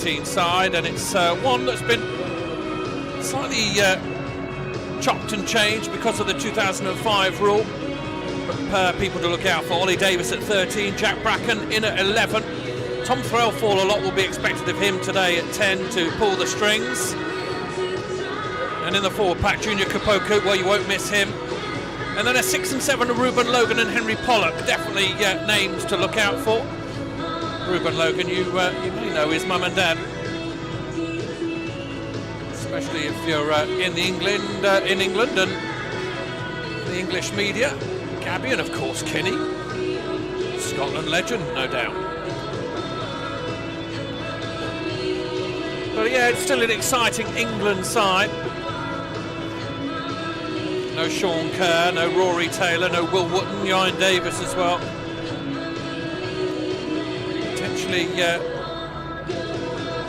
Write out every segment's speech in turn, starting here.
U18 side, and it's one that's been slightly chopped and changed because of the 2005 rule. But people to look out for: Ollie Davis at 13, Jack Bracken in at 11. Tom Threlfall, a lot will be expected of him today at 10 to pull the strings. And in the forward pack, Junior Kapoku, well, you won't miss him. And then a 6 and 7 of Ruben Logan and Henry Pollock, definitely names to look out for. Ruben Logan, you may know his mum and dad, especially if you're in England and the English media. Gabby, and of course Kenny, Scotland legend, no doubt. But yeah, it's still an exciting England side. No Sean Kerr, no Rory Taylor, no Will Wootton, Ian Davis as well. Potentially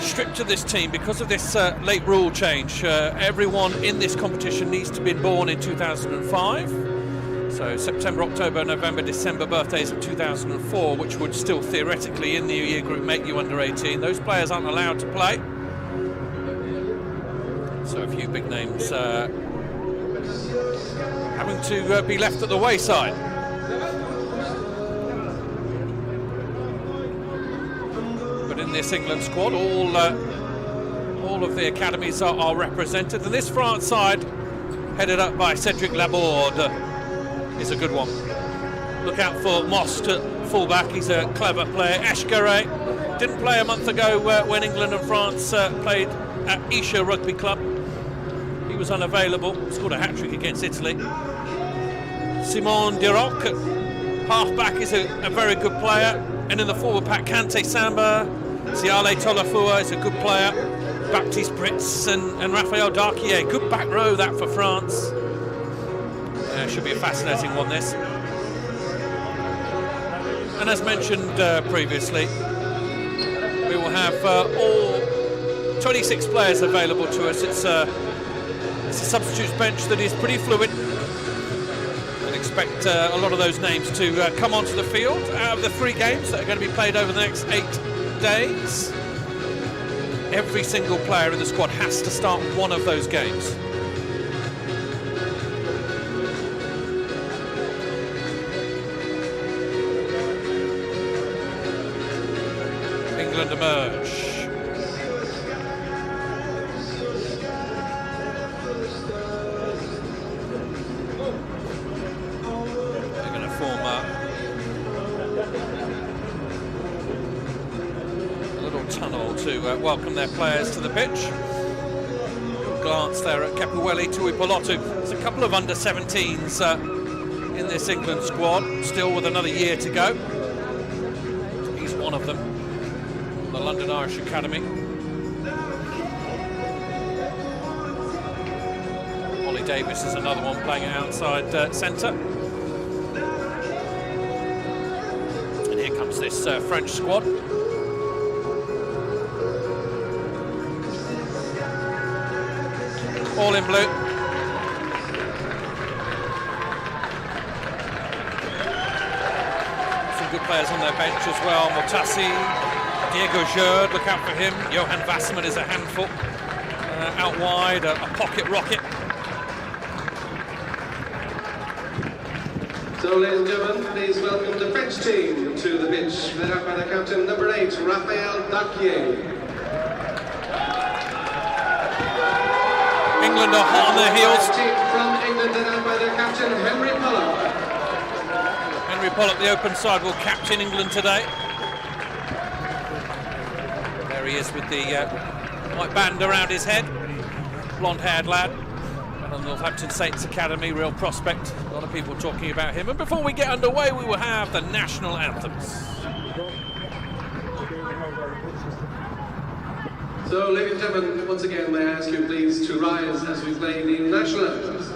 stripped to this team because of this late rule change. Everyone in this competition needs to be born in 2005. So September, October, November, December birthdays of 2004, which would still theoretically in the year group make you under 18. Those players aren't allowed to play. So a few big names having to be left at the wayside. But in this England squad, all of the academies are represented, and this France side, headed up by Cedric Laborde, is a good one. Look out for Most at fullback, he's a clever player. Eshgare didn't play a month ago when England and France played at Isha Rugby Club. He was unavailable, scored a hat-trick against Italy. Simon Diroc at half-back is a very good player. And in the forward pack, Kante Samba, Siale Tolafua is a good player. Baptiste Brits and Raphael Darquier, good back row that for France. Should be a fascinating one, this. And as mentioned previously, we will have all 26 players available to us. It's a substitutes bench that is pretty fluid. And expect a lot of those names to come onto the field out of the 3 games that are going to be played over the next 8 days. Every single player in the squad has to start one of those games. England emerge. They're going to form a little tunnel to welcome their players to the pitch. Glance there at Kepuweli Tuipolotu. There's a couple of under-17s in this England squad, still with another year to go. He's one of them. The London Irish Academy. Ollie Davis is another one playing outside centre. And here comes this French squad. All in blue. Some good players on their bench as well. Motassi, Diego Jerd, look out for him. Johan Wasserman is a handful. Out wide, a pocket rocket. So, ladies and gentlemen, please welcome the French team to the pitch, led out by the captain, number 8, Raphael Darquier. England are hot on their heels. Team from England, led out by their captain, Henry Pollock. Henry Pollock, the open side, will captain England today. There he is with the white band around his head. Blonde-haired lad. And on Northampton Saints Academy, real prospect. A lot of people talking about him. And before we get underway, we will have the national anthems. So, ladies and gentlemen, once again, may I ask you please to rise as we play the national anthems.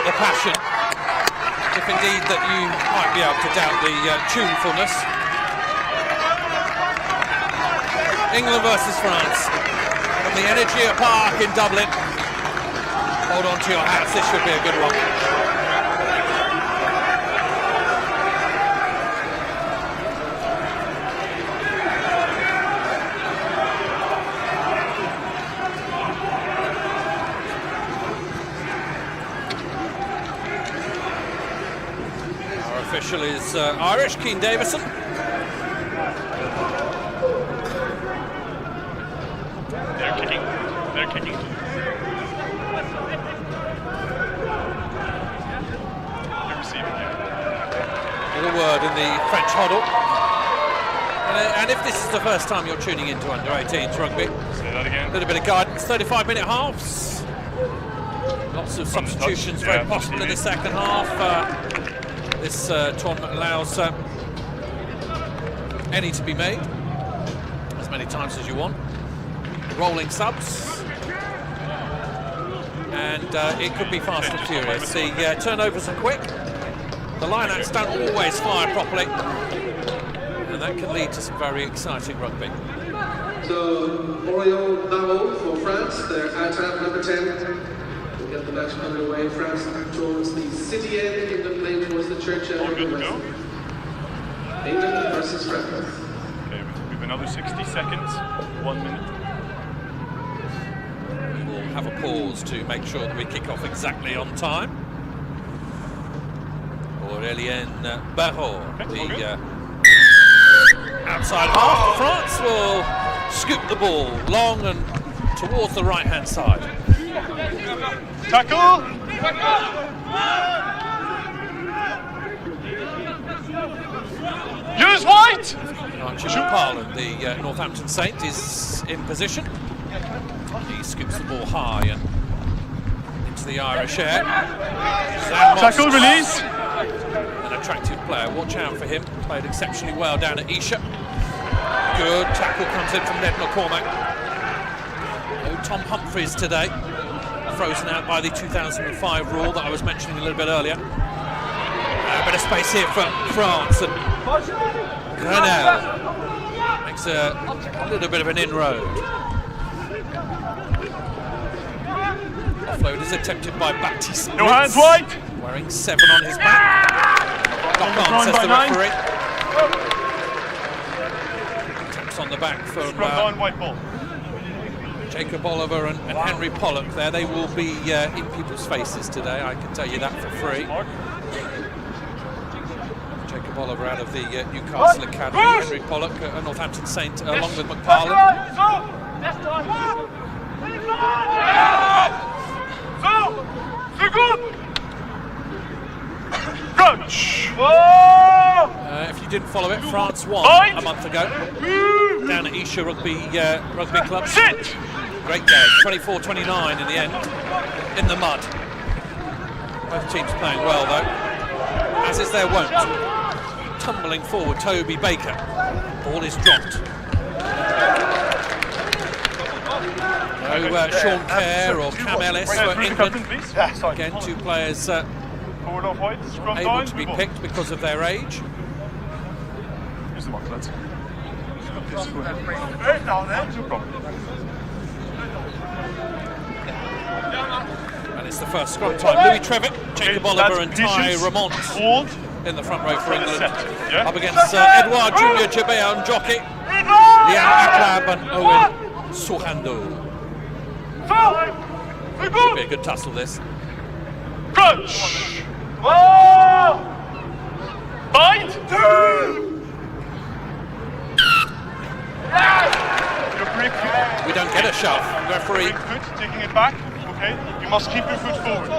the passion, if indeed that you might be able to doubt the tunefulness. England versus France from the Energia Park in Dublin. Hold on to your hats, this should be a good one. Our official is Irish, Keane Davison. They're kicking. They're receiving here. Little word in the French huddle. And if this is the first time you're tuning into under-18s rugby, Say that again. a little bit of guidance, 35-minute halves. Lots of substitutions very possible in the second half. This tournament allows any to be made, as many times as you want. Rolling subs. And it could be fast and furious. The turnovers are quick. The lineouts don't always fire properly. And that can lead to some very exciting rugby. So, Oriol Barraud for France, they're out at number 10. We'll get the match underway. France towards the city end, England playing towards the church end. All good to go? England versus France. Okay, we have another 60 seconds, 1 minute. We'll have a pause to make sure that we kick off exactly on time. Aurélien Barraud, the outside half of France, will scoop the ball long and towards the right-hand side. Tackle! Use white! Archie McParland, the Northampton Saint, is in position. He scoops the ball high and into the Irish air. Tackle, release! An attractive player, watch out for him. Played exceptionally well down at Esher. Good tackle comes in from Ned McCormack. No Tom Humphries today. Frozen out by the 2005 rule that I was mentioning a little bit earlier. A bit of space here for France, and Grenell makes a little bit of an inroad. Offload is attempted by Baptiste. No hands wide! Wearing 7 on his back. Knock on, says the referee. Taps on the back from white ball. Jacob Oliver and Henry Pollock there. They will be in people's faces today, I can tell you that for free. Jacob Oliver out of the Newcastle Academy, Henry Pollock, a Northampton Saint, along with McParland. If you didn't follow it, France won a month ago down at Esher Rugby Club. Sit! Great game, 24-29 in the end, in the mud. Both teams playing well though, as is their wont. Tumbling forward, Toby Baker. Ball is dropped. No Sean Kerr or Cam Ellis for England. Again, two players able to be picked because of their age. Use the mark, lads. And it's the first scrum time. Louis Trevitt, Jacob Oliver and Ty Ramont in the front row for England. Up against Edouard Junior, Jabea and Jockey, Liam Aklab and Owen Sohando. Should be a good tussle this. Crunch! Bind! We don't get a shove. Referee. Foot, taking it back. Okay, you must keep your foot forward.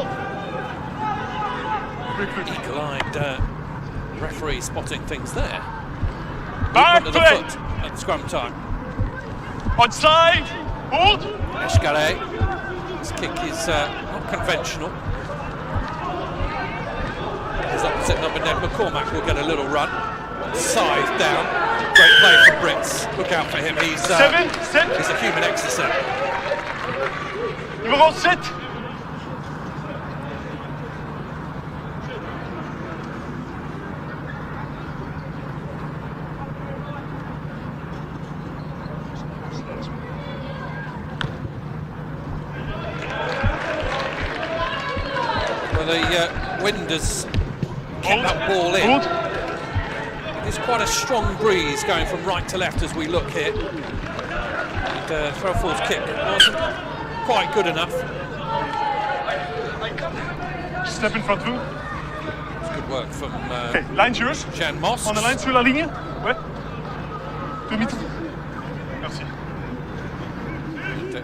Eagle-eyed referee spotting things there. Back to the foot at scrum time. Onside! Hold! Eshkare. His kick is not conventional. His opposite number, Ned McCormack, will get a little run. Scythe down. Great play from Brits. Look out for him. He's a human exorcism. Numéro 7. wind has kept that ball in. It's quite a strong breeze going from right to left as we look here. And Threlfall's kick wasn't quite good enough. Step in front of you. It's good work from Line's yours. Jan Moss. On the line, sur la ligne. Ouais. 2 meters. Merci.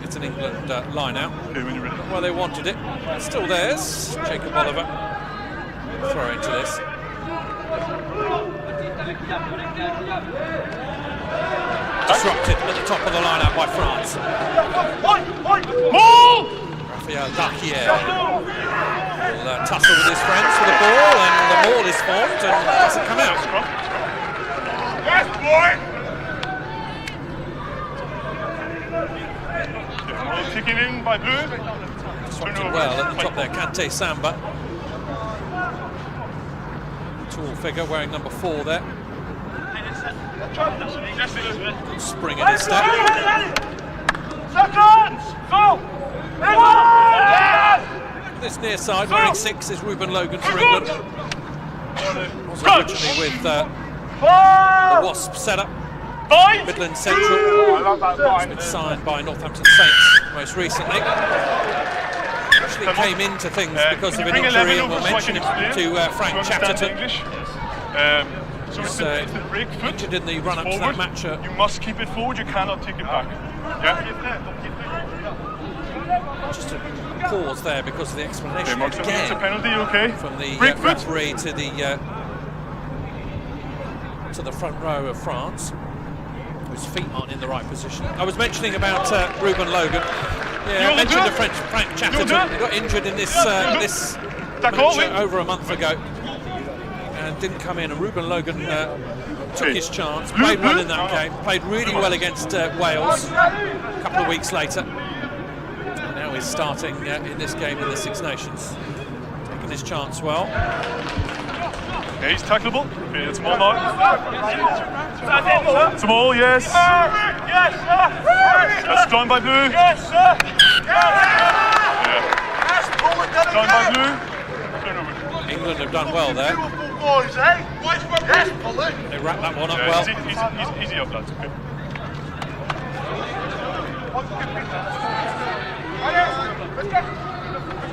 It's an England line out. Okay, when you're ready. Not where they wanted it. Still theirs. Jacob Oliver. Throw into this. Disrupted at the top of the line-out by France. Raphael Dakier will tussle with his friends for the ball, and the ball is formed and doesn't come out. Yes, boy! Kicking in by Bleu. Disrupted well at the top there, Kante Samba. Tall figure wearing number 4 there. Good spring in his step. This near side wearing 6 is Ruben Logan for England. Was originally with the Wasp setup. Midland Central. It's been signed by Northampton Saints most recently. Actually came into things because of an injury, and we'll mention him to Frank Chatterton. So it's the break foot. Injured in the run-up to that match. You must keep it forward, you cannot take it back. Yeah. Just a pause there because of the explanation Okay, it's a penalty, okay. from the break foot. referee to the front row of France, whose feet aren't in the right position. I was mentioning about Ruben Logan. Yeah, I mentioned the French Frank Chatterton. He got injured in this match over a month ago and didn't come in. And Ruben Logan took his chance, played well in that game, played really well against Wales a couple of weeks later. And now he's starting in this game in the Six Nations, taking his chance well. Okay, he's tackleable. Okay, it's more now. It's more, yes. Yes, sir. That's done by Blue. Yes, sir. Yeah. Done by Blue. England have done well there. They wrap that one up well. Easy up, lads. Okay.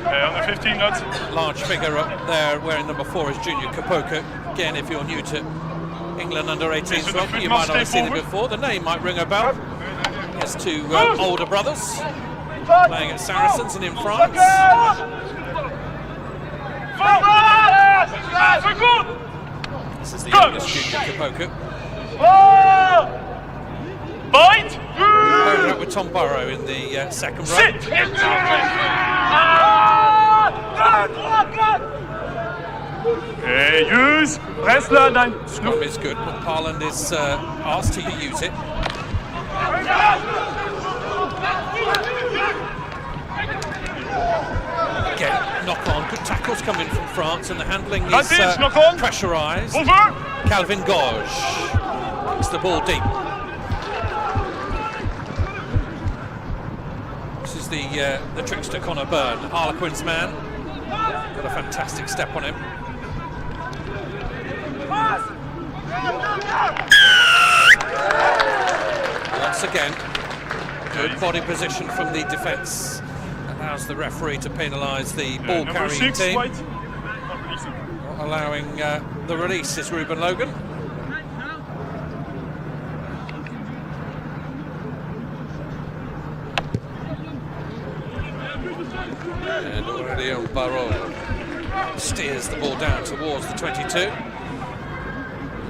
Under 15, lads. Large figure up there wearing number 4 is Junior Kapoka. Again, if you're new to England under 18s rugby, you might not have seen it before. The name might ring a bell. He has 2 older brothers playing at Saracens and in France. This is the youngest Junior Kapoka. Bite! Paired up with Tom Burrow in the second row. Sit! Use! Wrestler, nein! Scrum is good, but Parland is asked to use it. Again, knock on. Good tackles coming from France, and the handling is pressurised. Over! Calvin Gauge puts the ball deep. This is the trickster Connor Byrne, Harlequin's man. Got a fantastic step on him. Once again, good body position from the defence. Allows the referee to penalise the ball-carrying team. Not allowing the release is Ruben Logan. And Aurelien Barraud steers the ball down towards the 22.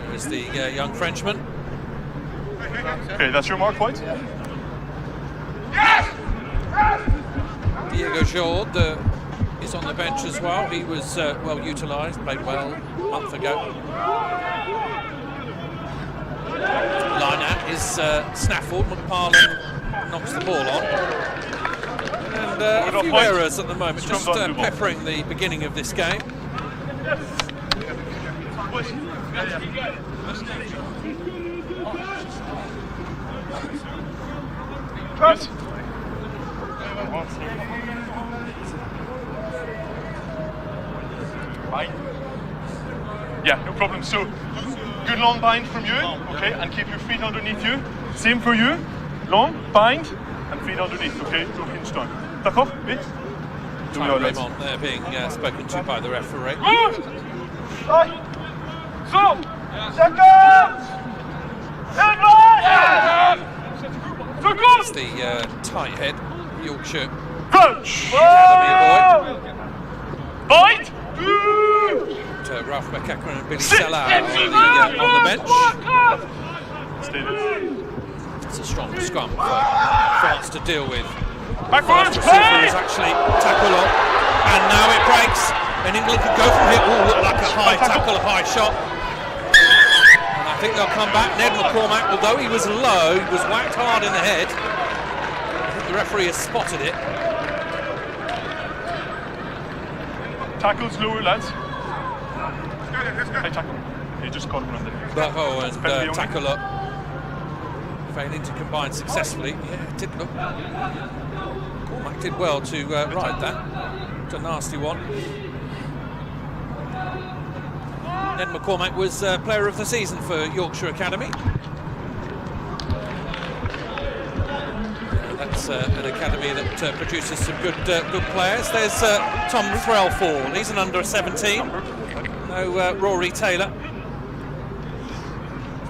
There's the young Frenchman. Okay, that's your mark, White? Diego Jord is on the bench as well. He was well utilised, played well a month ago. Line out is snaffled. McParland knocks the ball on. And a few errors at the moment, just peppering the beginning of this game. Yes. Bind. Yeah, no problem. So, good long bind from you, okay, and keep your feet underneath you. Same for you. Long, bind, and feet underneath, okay? Don't hinge down. Back off, bit. Raymond there being spoken to by the referee. So, second! It's the tight head, Yorkshire Crouch! Academy boy. Bind! Ralph McEachran and Billy Seller on the bench. Stay there. It's a strong scrum for France to deal with. Backwards, Fast receiver is actually tackle on, and now it breaks, and England could go from here. Oh, look like a high tackle, a high shot. And I think they'll come back. Ned McCormack, although he was low, he was whacked hard in the head. I think the referee has spotted it. Tackles lower, lads. Hey, tackle. He just got one on the head. Bravo and tackle up. Failing to combine successfully. Yeah, it did look. Cormac did well to ride that. It's a nasty one. Ned McCormack was player of the season for Yorkshire Academy. That's an academy that produces some good players. There's Tom Threlfall. He's an under 17. No Rory Taylor.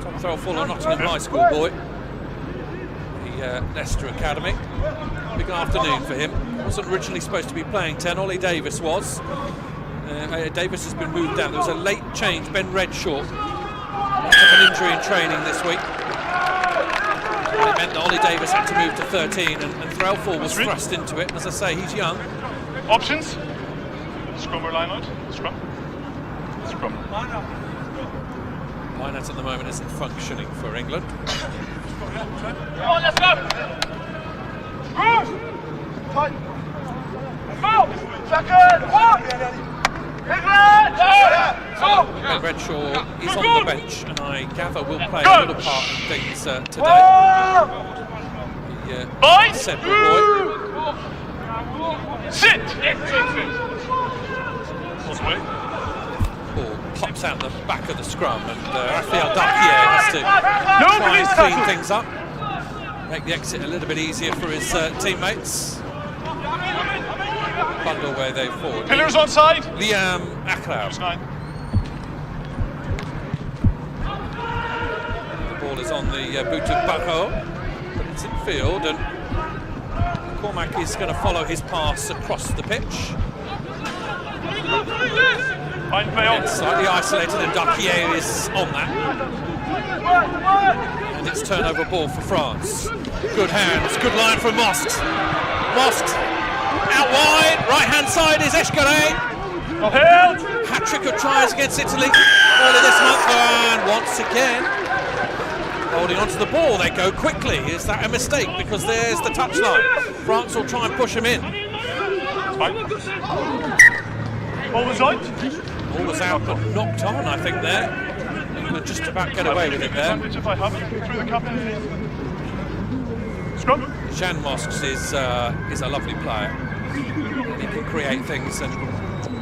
Tom Threlfall, a Nottingham High School boy. Leicester Academy. Big afternoon for him. Wasn't originally supposed to be playing 10. Ollie Davis was. Davis has been moved down. There was a late change. Ben Redshaw took an injury in training this week. It meant that Ollie Davis had to move to 13, and Threlfall was thrust into it. As I say, he's young. Options. Scrum or line out? Scrum. Scrum. Line out at the moment isn't functioning for England. Come on, let's go! Tight. Second! One! England! Ben Redshaw is on the bench, and I gather will play a little part in things today. The Sedgwick boy. Sit! Ball pops out the back of the scrum, and Raphael Darquier has to try and clean things up, make the exit a little bit easier for his teammates. Bundle where they forward. Pillars on side. Liam Aklau. The ball is on the boot of Bucko, but it's in field, and Cormac is going to follow his pass across the pitch. It's slightly isolated, and Darquier is on that. And it's turnover ball for France. Good hands, good line from Mosques. Mosques out wide, right hand side is Eshkare. Hat-trick of tries against Italy early this month, and once again holding onto the ball. They go quickly. Is that a mistake? Because there's the touchline. France will try and push him in. Ball was out. Ball was out, but knocked on, I think, there. England just about get away with it there. If I have it, through the captain. Scrum. Jean Mosques is a lovely player. He can create things, and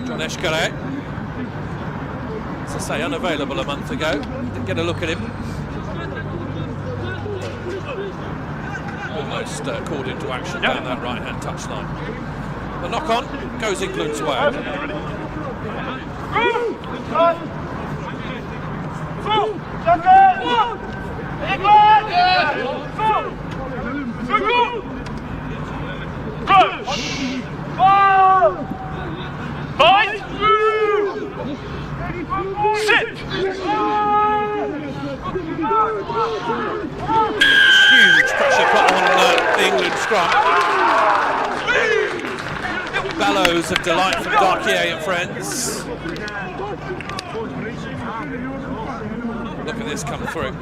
John Eshkare, as I say, unavailable a month ago. Didn't get a look at him. Almost called into action down that right-hand touchline. The knock-on goes England's way. Sit! Huge pressure put on the England scrum. Bellows of delight from Darquier and friends. Look at this come through.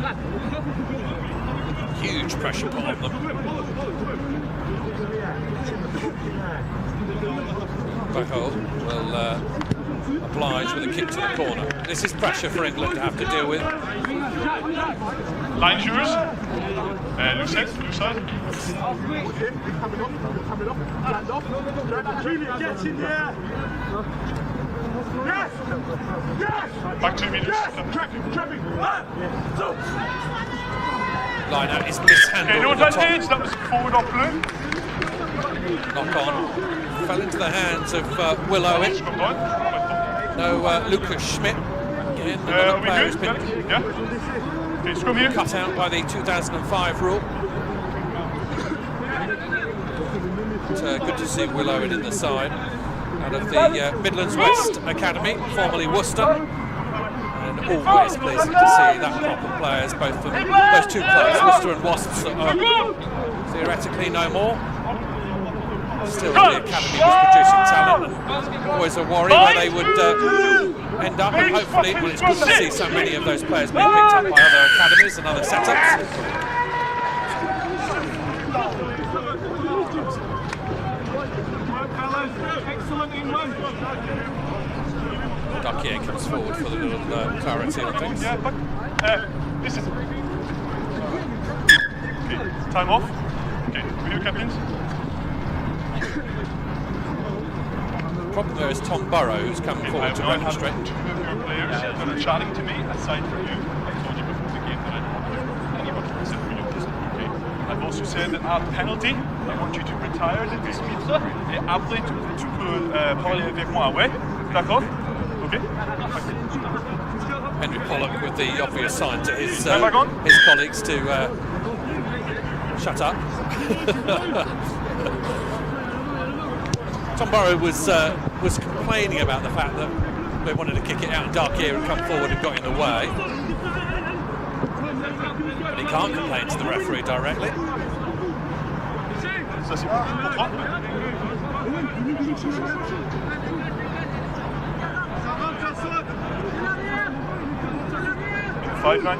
Huge pressure put on them. Bacol will oblige with a kick to the corner. This is pressure for England to have to deal with. Line's yours. Loose side. Back 2 minutes. Line out is Okay, mishandled. no at the top. advantage. That was forward off blue. Knock on. Fell into the hands of Will Owen. Come on. No Lucas Schmidt. Again, Are another we player who's good? been Yeah. Okay, scrum here. cut out by the 2005 rule. But, good to see Will Owen in the side. Out of the Midlands West Academy, formerly Worcester. And always pleasing to see that crop of players, both from those two clubs, Worcester and Wasps, that are theoretically no more. Still, the academy was producing talent, and always a worry where they would end up. And hopefully, well, it's good to see so many of those players being picked up by other academies and other setups. Duckier comes forward for the little clarity on things. Yeah, but this is. Okay, time off. Okay, video captains. The problem there is Tom Burrow, who's come forward to remonstrate. Two of your players that are chatting to me aside from you. I told you before the game that I don't want anyone to sit for you. Okay. I've also said that at penalty, I want you to retire les 10 mètres et après tu peux parler avec moi, ouais? D'accord? Okay. Henry Pollock with the obvious sign to his colleagues to shut up. Tom Burrow was complaining about the fact that they wanted to kick it out and Darkier had come forward and got in the way. But he can't complain to the referee directly. Ça c'est pour toi. 5-9.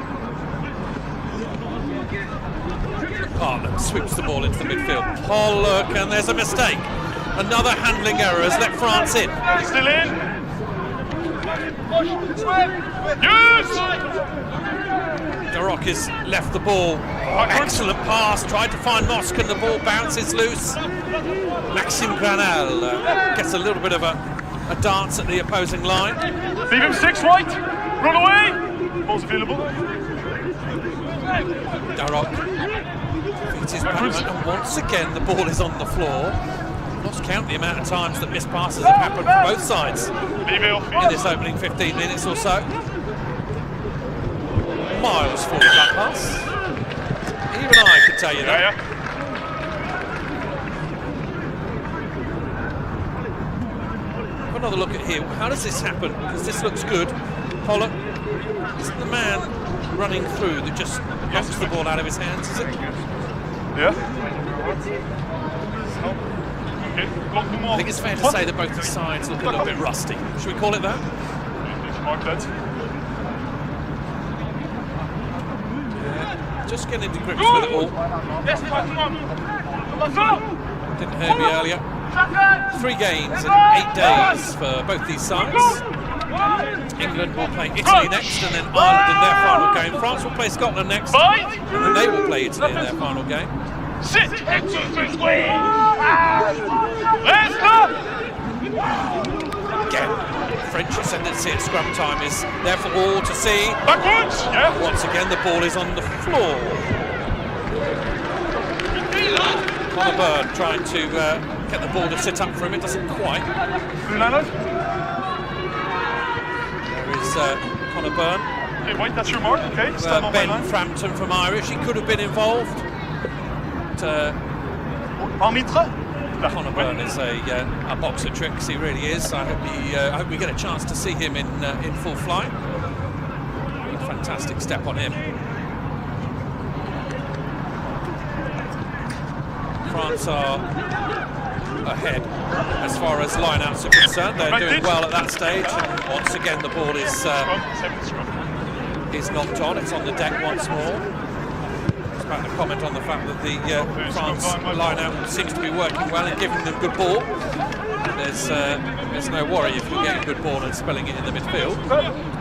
Partland sweeps the ball into the midfield. Pollock, and there's a mistake. Another handling error has let France in. Still in. Yes! Darroch has left the ball. Excellent pass, tried to find Mosk and the ball bounces loose. Maxime Granal gets a little bit of a dance at the opposing line. Leave him 6 white. Run away. Ball's available. Darroch feeds his backman, and once again the ball is on the floor. Lost count the amount of times that missed passes have happened from both sides in this opening 15 minutes or so. Miles forward that pass. Even I could tell you that. Yeah. Have another look at here. How does this happen? Because this looks good. Pollock isn't the man running through that just knocks the ball out of his hands, is it? Yeah. I think it's fair to say that both the sides look a little bit rusty. Should we call it that? Mark that. Just getting into grips with it all. Didn't hear me earlier. 3 games in 8 days for both these sides. England will play Italy next, and then Ireland in their final game. France will play Scotland next, and then they will play Italy in their final game. Sit! Let's go! Again, French ascendancy at scrum time is there for all to see. Backwards! Yeah. Once again, the ball is on the floor. Connor Byrne trying to get the ball to sit up for him. It doesn't quite. Blue Leonard. There is Connor Byrne. Okay, White, that's your mark. Okay, stand on my Ben line. Frampton from Irish. He could have been involved. Arbitre. Connor Byrne is a boxer tricks. He really is. I hope we get a chance to see him in full flight. A fantastic step on him. France are ahead as far as lineouts are concerned. They're doing well at that stage. And once again, the ball is knocked on. It's on the deck once more. About to comment on the fact that the France line-out seems to be working well and giving them good ball. There's no worry if you're getting good ball and spelling it in the midfield,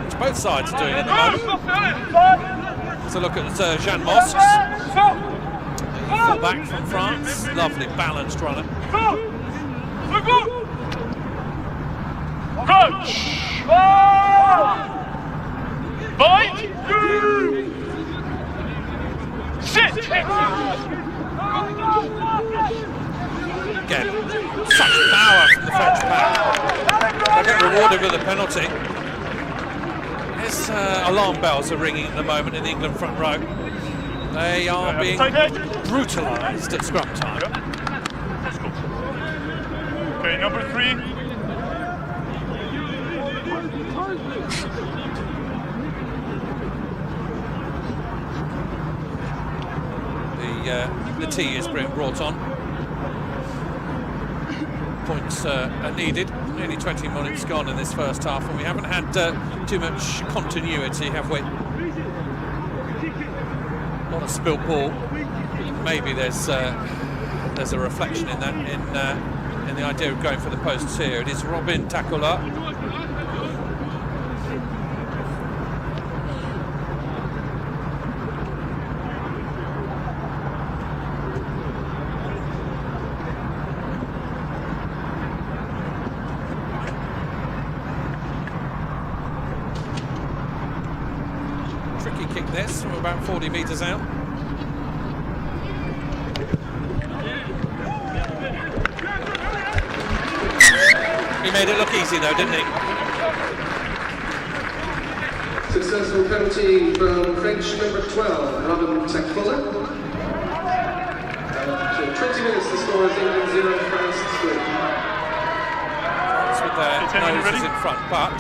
which both sides are doing at the moment. Let's look at Jean Mosques, full back from France. Lovely balanced runner. Crouch! Bind! Sit! Again, such power from the French pack. They get rewarded with a penalty. His alarm bells are ringing at the moment in the England front row. They are being brutalised at scrum time. Okay, number 3. The tea is being brought on. Points are needed. Nearly 20 minutes gone in this first half, and we haven't had too much continuity, have we? A lot of spilt ball. Maybe there's a reflection in that in the idea of going for the posts here. It is Robin Takola. Tricky kick this from about 40 metres out. He made it look easy though, didn't he? Successful penalty from French number 12, Robin Takola. 20 minutes, the score is England 0, France 3. France with their noses in front, but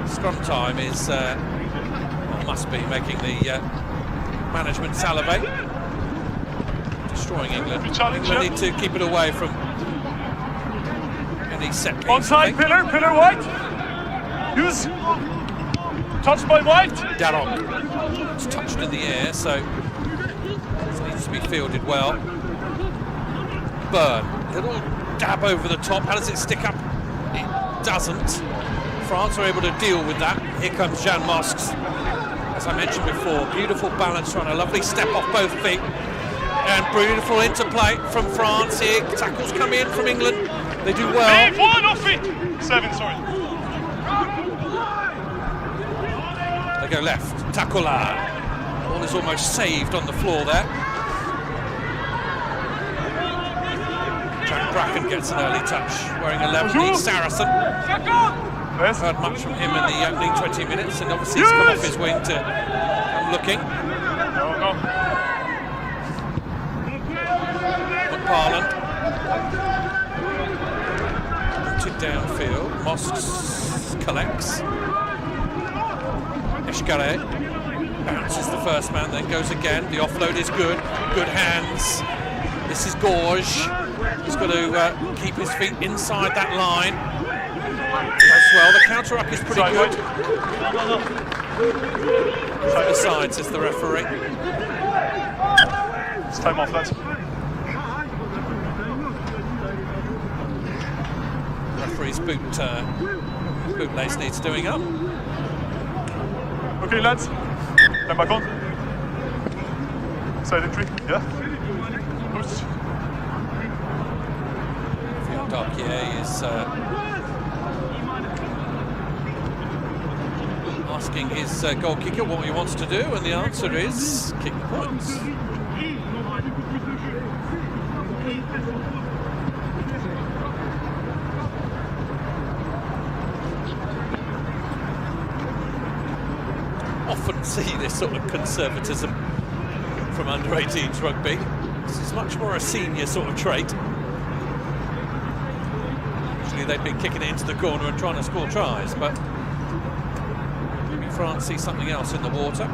scrum time is, must be making the management salivate. Destroying England. England need to keep it away from any set piece. Onside, pillar white. Use. Touched by white. Darroch. It's touched in the air, so this needs to be fielded well. Burn. Little dab over the top. How does it stick up? It doesn't. France are able to deal with that. Here comes Jean Mosques. As I mentioned before, beautiful balance run, a lovely step off both feet, and beautiful interplay from France here. Tackles come in from England. They do well. 1 off feet. 7, sorry. They go left. Takola. Ball is almost saved on the floor there. Jack Bracken gets an early touch, wearing 11, the Saracen. Heard much from him in the opening 20 minutes, and obviously he's come off his wing to come looking. McParland. Rooted downfield. Mosques collects. Eshkare bounces the first man, then goes again. The offload is good. Good hands. This is Gorge. He's got to keep his feet inside that line. As well, the counter-up is pretty good. Side aside, says the referee. It's time off, lads. Referee's bootlace needs doing up. Okay, lads. Time back on. Side entry, yeah. Post. Phil Darquier is asking his goal kicker what he wants to do, and the answer is kick the points. Often see this sort of conservatism from under-18s rugby. This is much more a senior sort of trait. Usually they've been kicking it into the corner and trying to score tries, but maybe France see something else in the water.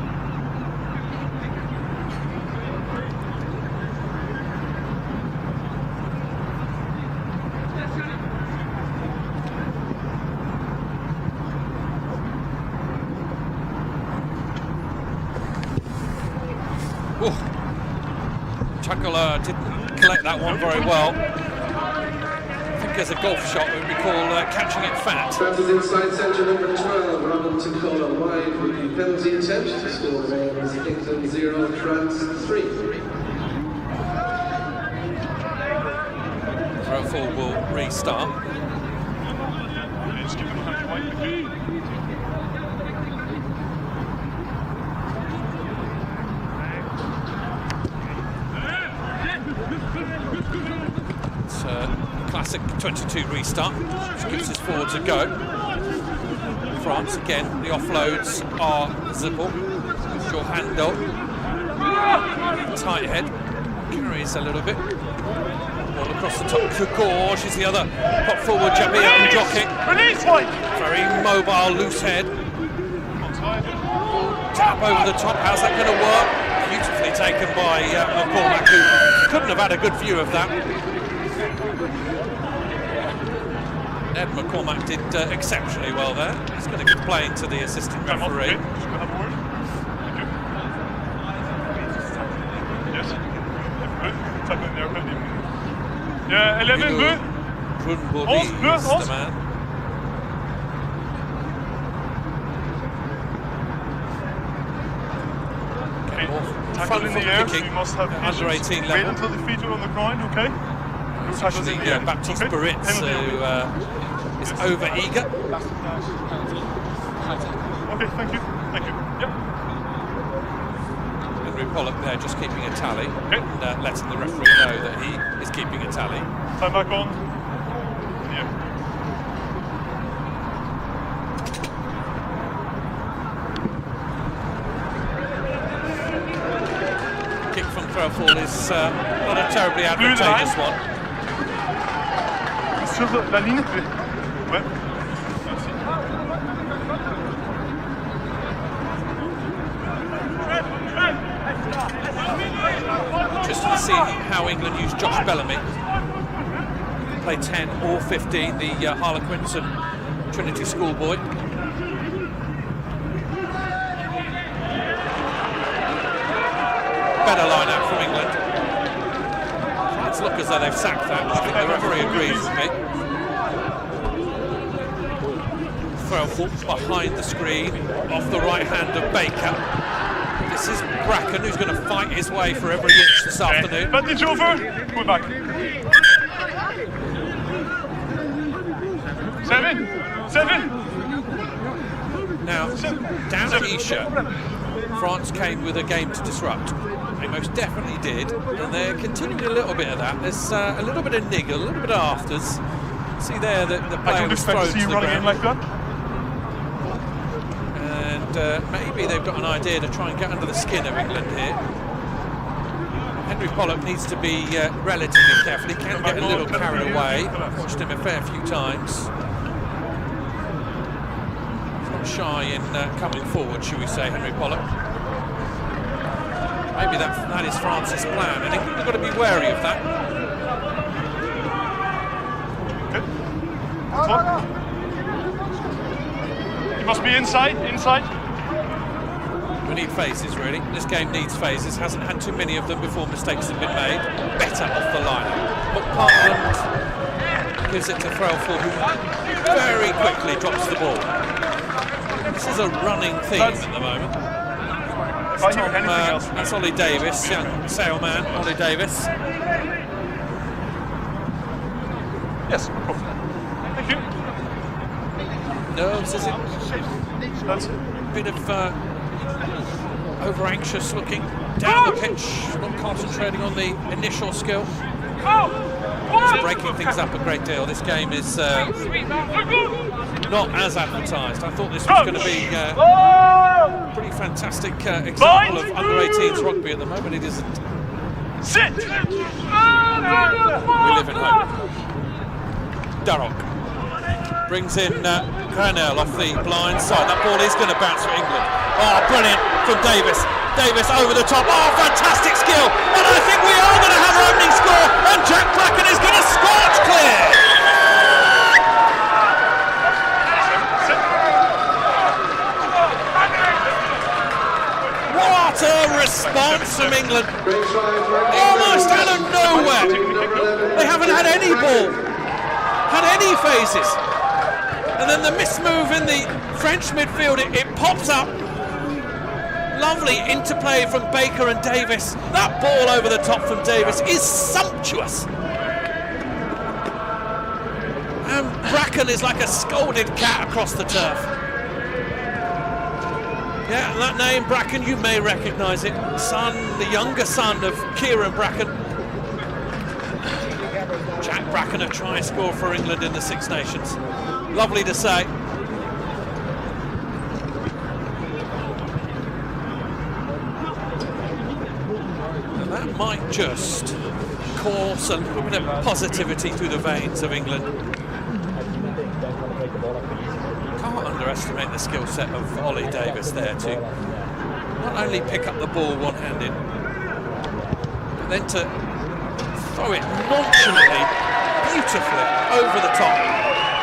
Takola didn't collect that one very well. I think as a golf shot it would be called catching it fat. France is inside centre number 12, Robin Takola wide with the penalty attempt. The score remains England 0, France 3. Throw full will restart. point. It's a classic 22 restart, which gives his forwards a go. France again, the offloads are visible. Short handle, tight head, carries a little bit. Ball across the top, Kickoff is the other. Pop forward, Jabir and jockey. Release, White! Very mobile, loose head. Tap over the top, how's that going to work? Beautifully taken by McCormack, who couldn't have had a good view of that. Ed McCormack did exceptionally well there. He's going to complain to the assistant referee. Yeah, 11 bleu. Brunbody is the man. Okay, tackle in the air, so you must have under 18 Wait level. until the feet are on the ground, okay? It's actually Baptiste Baritz who is over eager. Okay, thank you. Thank you. Yep. Henry Pollock there just keeping a tally, and letting the referee know that he is keeping a tally. Time back on. Yeah. Kick from Threlfall is not a terribly advantageous one. Sur la ligne. Ouais. Interesting to see how England use Josh Bellamy. Play 10 or 15, the Harlequins and Trinity schoolboy. Better line out from England. It's look as though they've sacked that. I think the referee agrees with me. Threlfall behind the screen, off the right hand of Baker. This is Bracken, who's going to fight his way for every inch this afternoon. Advantage over. Go back. 7. Now, down at Isha, France came with a game to disrupt. They most definitely did, and they're continuing a little bit of that. There's a little bit of niggle, a little bit of afters. See there that the player was thrown to the ground. Like that. And maybe they've got an idea to try and get under the skin of England here. Henry Pollock needs to be relatively careful. He can get a little carried away. I've watched him a fair few times. He's not shy in coming forward, shall we say, Henry Pollock. Maybe that is France's plan, and England have got to be wary of that. You must be inside. We need phases, really. This game needs phases. Hasn't had too many of them before mistakes have been made. Better off the line. McPartland gives it to Threlfall, who very quickly drops the ball. This is a running theme at the moment. That's Ollie Davis, young sailman, Ollie Davis. Yes, no problem. Thank you. Nerves, is it? That's Bit of over-anxious looking down the pitch, not concentrating on the initial skill. It's breaking things up a great deal. This game is not as advertised. I thought this was going to be a pretty fantastic example of under-18s rugby. At the moment it isn't. sit. We live in hope. Darroch brings in Granel off the blind side. That ball is going to bounce for England. Oh, brilliant from Davis. Davis over the top. Oh, fantastic skill. And I think we are going to have our opening score. And Jack Bracken is going to scorch clear. What a response from England. Almost out of nowhere. They haven't had any ball, had any phases. And then the mismove in the French midfield, it pops up. Lovely interplay from Baker and Davis. That ball over the top from Davis is sumptuous. Bracken is like a scolded cat across the turf. Yeah, and that name, Bracken, you may recognise it. The younger son of Kieran Bracken. Jack Bracken, a try score for England in the Six Nations. Lovely to say. And that might just course a little bit of positivity through the veins of England. Can't underestimate the skill set of Ollie Davis there to not only pick up the ball one-handed, but then to throw it nonchalantly, beautifully over the top.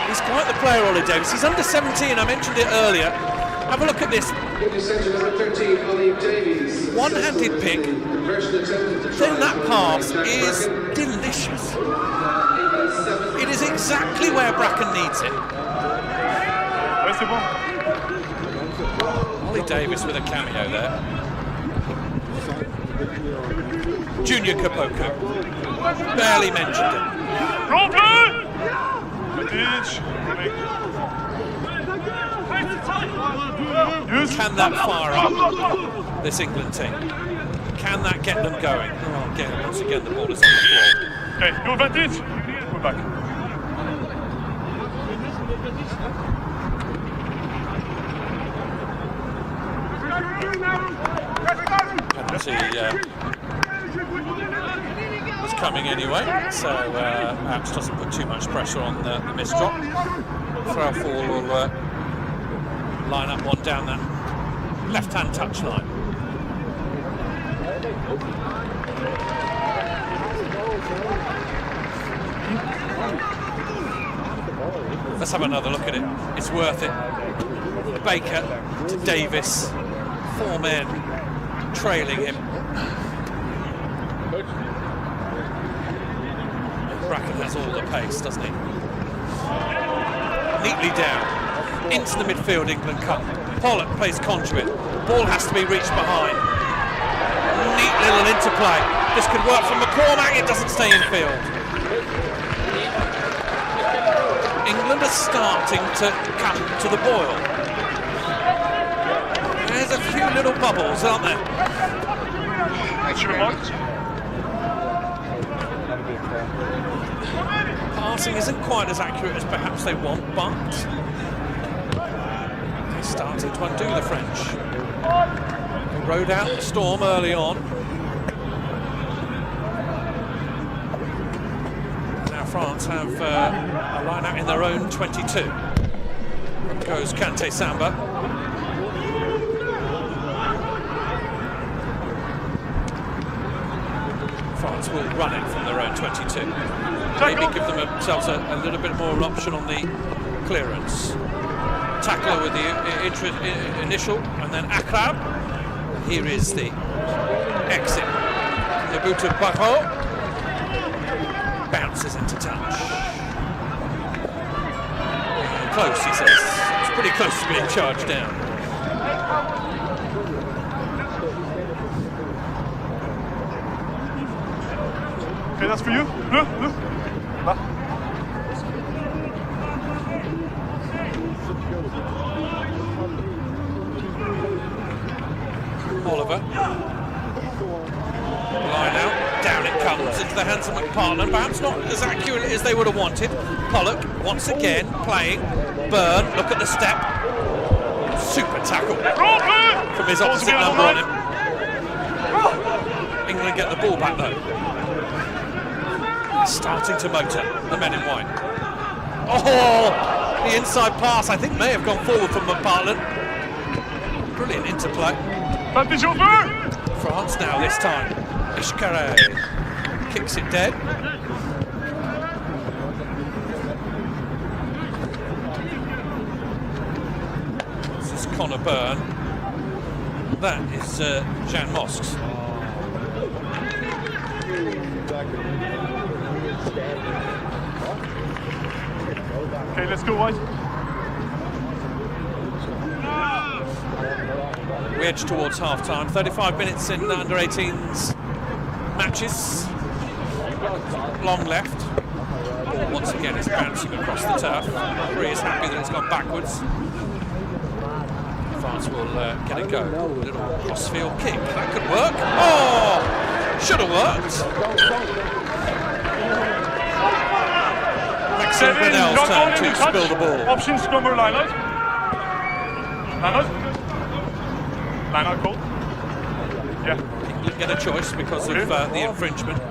He's quite the player, Ollie Davis. He's under 17, I mentioned it earlier. Have a look at this. Number 13, Ollie Davies. One-handed pick. Then that pass is delicious. It is exactly where Bracken needs it. Ollie Davis with a cameo there. Junior Kapoku. Barely mentioned it. Can that fire up this England team? Can that get them going? Oh, again, once again, the ball is on the floor. Okay, your advantage. Go back. Penalty was coming anyway, so perhaps doesn't put too much pressure on the missed drop. Threlfall will line up one down that left-hand touch line. Let's have another look at it. It's worth it. Baker to Davis. 4 men trailing him. Bracken has all the pace, doesn't he? Neatly down. Into the midfield, England come. Pollock plays conduit. Ball has to be reached behind. Neat little interplay. This could work from McCormack. It doesn't stay in field. England are starting to come to the boil. There's a few little bubbles, aren't there? Passing isn't quite as accurate as perhaps they want, but they're starting to undo the French. They rode out the storm early on. Now France have a line out in their own 22. Goes Kante Samba. France will run it from their own 22. Maybe give themselves a little bit more of an option on the clearance. Tackler with the initial, and then Akrab. Here is the exit. The boot of Barrault bounces into touch. Close, he says. It's pretty close to being charged down. Okay, that's for you. Bleu, bleu. Là. Oliver. Line out. Down it comes into the hands of McPartland. Perhaps not as accurate as they would have wanted. Pollock once again playing. Byrne, look at the step. Super tackle from his opposite number on him. England get the ball back though. Starting to motor, the men in white. Oh, the inside pass I think may have gone forward from McPartland. Brilliant interplay. France now this time. Ishkare kicks it dead. This is Connor Byrne. That is Jan Mosques. Okay, let's go wide. We edge towards half-time. 35 minutes in under-18s matches. Long left. Ball once again is bouncing across the turf. Referee is happy that it's gone backwards. France will get a go. A little crossfield kick. That could work. Oh! Should have worked. Maxime Brunel's turn to spill the ball. Options number line out. Line out. Line out call. Yeah. England get a choice because of the infringement.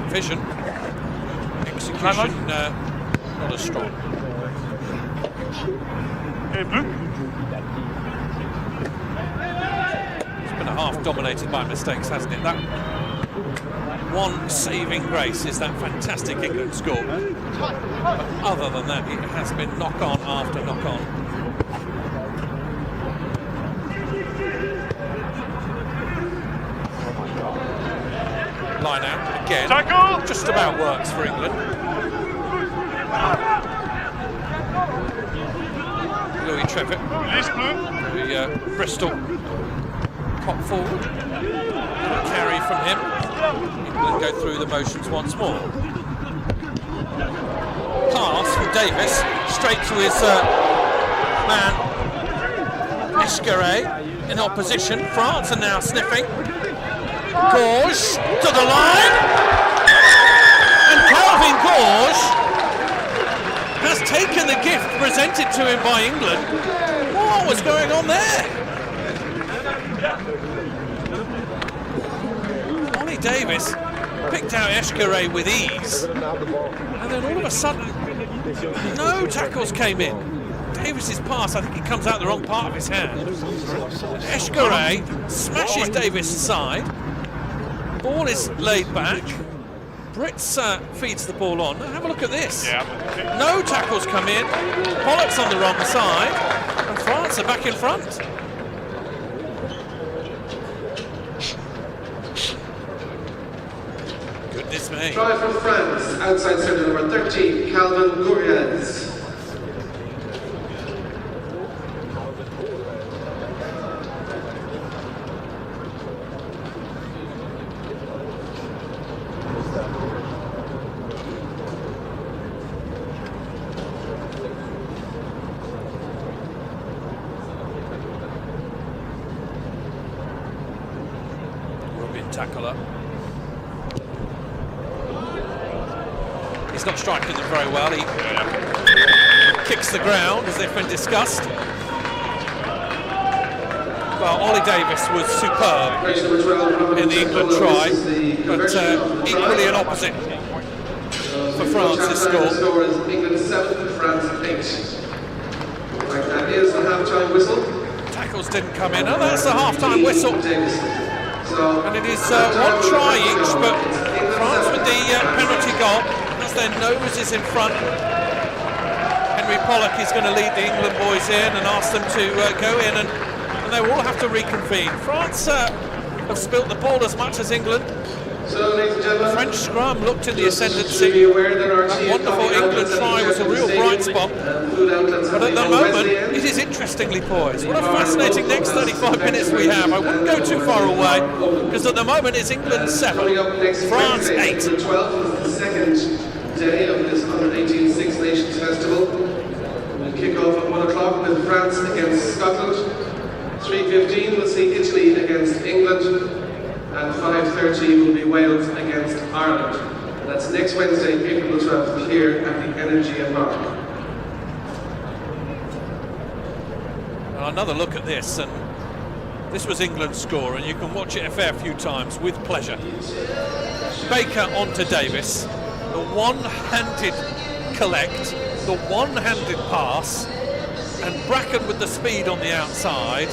Vision. Execution not as strong. Okay, blue. It's been a half dominated by mistakes, hasn't it? That one saving grace is that fantastic England score. But other than that, it has been knock on after knock on. Line out again. Tackle! Just about works for England. Louis Trevitt. Release blue. The Bristol cop forward. Little carry from him. England go through the motions once more. Pass from Davis straight to his man Escaré in opposition. France are now sniffing. Gorge to the line, and Calvin Gorge has taken the gift presented to him by England. What was going on there? Ollie Davis picked out Escaré with ease, and then all of a sudden no tackles came in. Davis's pass, I think it comes out the wrong part of his hand. Escaré smashes Davis aside. Ball is laid back. Brits feeds the ball on. Have a look at this. Yeah. No tackles come in. Pollock's on the wrong side, and France are back in front. Goodness me. Try for France, outside centre number 13, Calvin Gouriez. Tackle up. He's not striking them very well. He kicks the ground as they've been discussed. Well, Ollie Davis was superb in the England try, but equally an opposite for France's score. The score is England 7, France 8. Right, that is the half-time whistle. Tackles didn't come in. Oh, that's the half-time whistle. And it is one try each, but France with the penalty goal as their nose is in front. Henry Pollock is going to lead the England boys in and ask them to go in, and they will all have to reconvene. France have spilt the ball as much as England. So, ladies and gentlemen, The French scrum looked in the ascendancy. be aware that our That wonderful England try was a real bright spot. But at the moment, it is interestingly poised. What a fascinating next 35 minutes we have. I wouldn't go too far away, because at the moment it's England 7, France 8. The 12th is the second day of this under-18 Six Nations Festival. We'll kick off at 1 o'clock with France against Scotland. 3:15 we'll see Italy against England. And 5:30 will be Wales against Ireland. That's next Wednesday, April 12th, here at the Energy Park. Now another look at this, and this was England's score, and you can watch it a fair few times with pleasure. Baker onto Davis, the one-handed collect, the one-handed pass, and Bracken with the speed on the outside,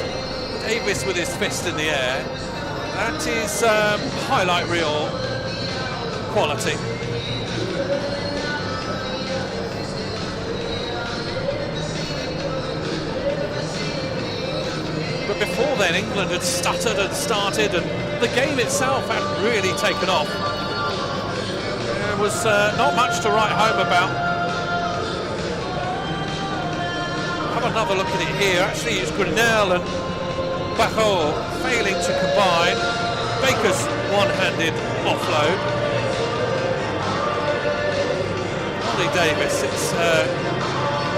Davis with his fist in the air. That is highlight reel quality. But before then, England had stuttered and started, and the game itself hadn't really taken off. There was not much to write home about. Have another look at it here. Actually, it's Grinnell and Barrault failing to combine. Baker's one-handed offload. Ollie Davis. It's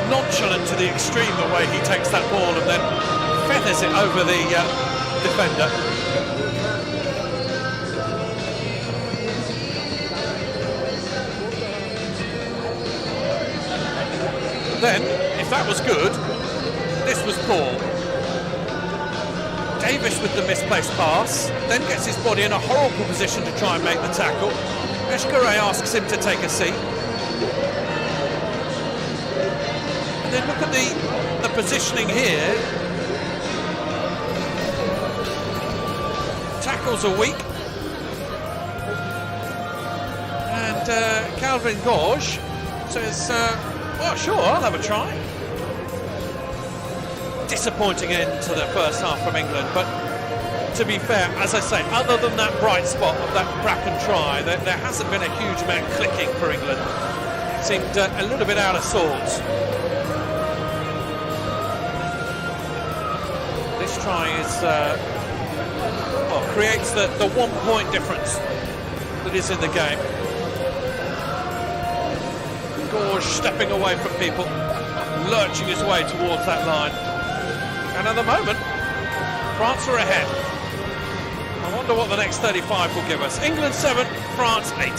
nonchalant to the extreme the way he takes that ball and then feathers it over the defender. Then, if that was good, this was poor. Davis with the misplaced pass, then gets his body in a horrible position to try and make the tackle. Eshkare asks him to take a seat. And then look at the positioning here. Tackles are weak. And Calvin Gorge says, well, sure, I'll have a try. Disappointing end to the first half from England, but to be fair, as I say, other than that bright spot of that Bracken try, there hasn't been a huge amount clicking for England. It seemed a little bit out of sorts. This try is, well, creates the 1 point difference that is in the game. Gorge stepping away from people, lurching his way towards that line. And at the moment, France are ahead. I wonder what the next 35 will give us. England 7, France 8.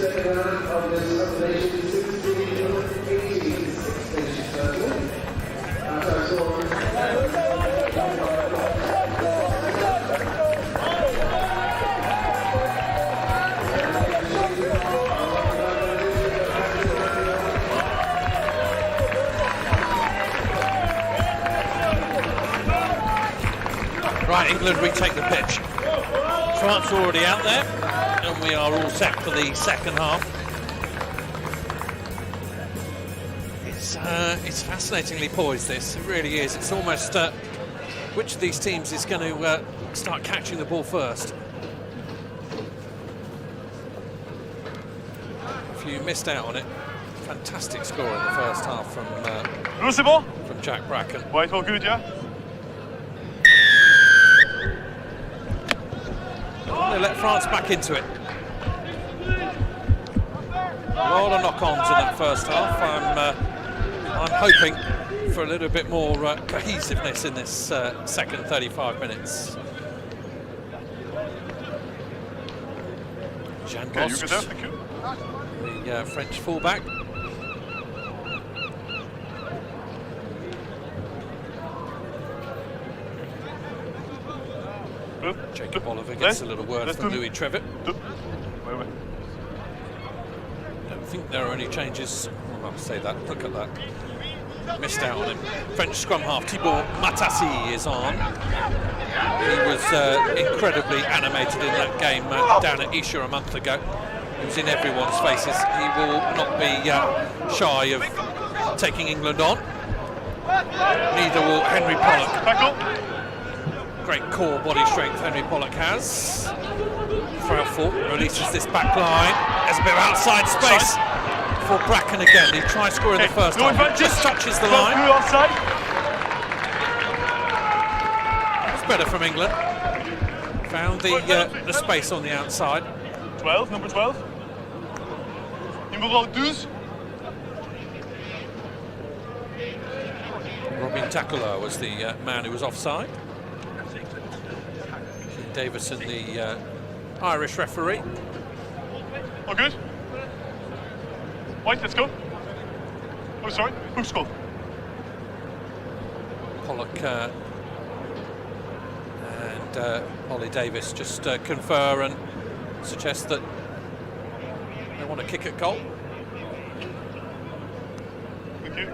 second half of this Nations 16-18 Six Nations Festival. Half-time score. Right, England retake the pitch. France already out there, and we are all set for the second half. It's fascinatingly poised, this. It really is. It's almost which of these teams is going to start catching the ball first. If you missed out on it, fantastic score in the first half from Jack Bracken. White all good, yeah? They let France back into it. A lot of knock-ons in that first half. I'm hoping for a little bit more cohesiveness in this second 35 minutes. Jean Most, the French fullback. Jacob Oliver gets a little word from Louis Trevitt. Don't think there are any changes. Well, I'll say that. Look at that. Missed out on him. French scrum half Thibaut Matassi is on. He was incredibly animated in that game down at Isha a month ago. He was in everyone's faces. He will not be shy of taking England on. Neither will Henry Pollock. Great core body strength Henry Pollock has. Fraufel releases this back line. There's a bit of outside space for Bracken again. He tried scoring the first time. Just touches the line. It's better from England. Found the space on the outside. 12, number 12. Numéro 12. Robin Takula was the man who was offside. Davison, the Irish referee. All good? White, let's go. Oh, sorry, who scored? Pollock and Ollie Davis just confer and suggest that they want to kick at goal. Thank you.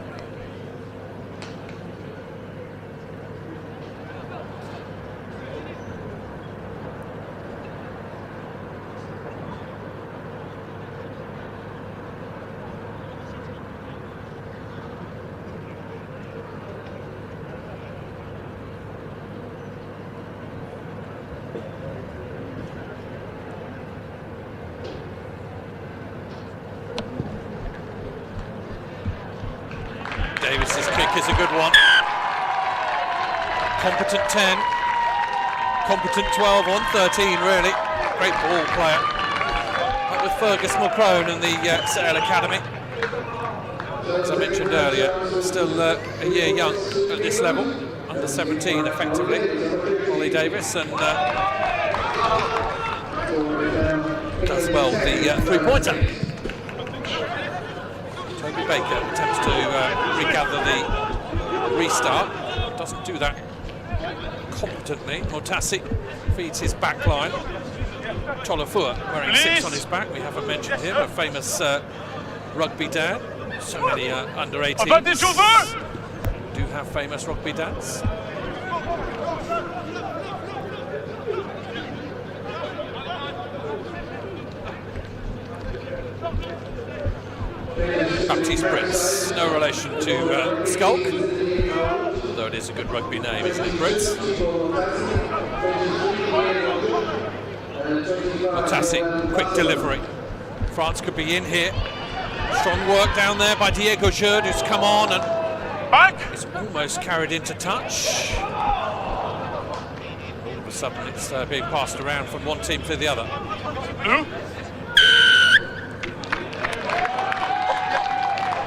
Davis's kick is a good one. Competent 10, competent 12 on 13, really. Great ball player. Up with Fergus Mulcrone and the Sale Academy. As I mentioned earlier, still a year young at this level, under 17 effectively. Ollie Davis, and does well the three-pointer. Toby Baker attempts to regather the restart, doesn't do that competently. Motassi feeds his back line. Cholafua wearing 6 on his back, we haven't mentioned him, a famous rugby dad. So many under 18s do have famous rugby dads. Baptiste Brits, no relation to Skulk, although it is a good rugby name, isn't it, Brits? Motassi, quick delivery. France could be in here. Strong work down there by Diego Jerd, who's come on and is almost carried into touch. All of a sudden it's being passed around from one team to the other.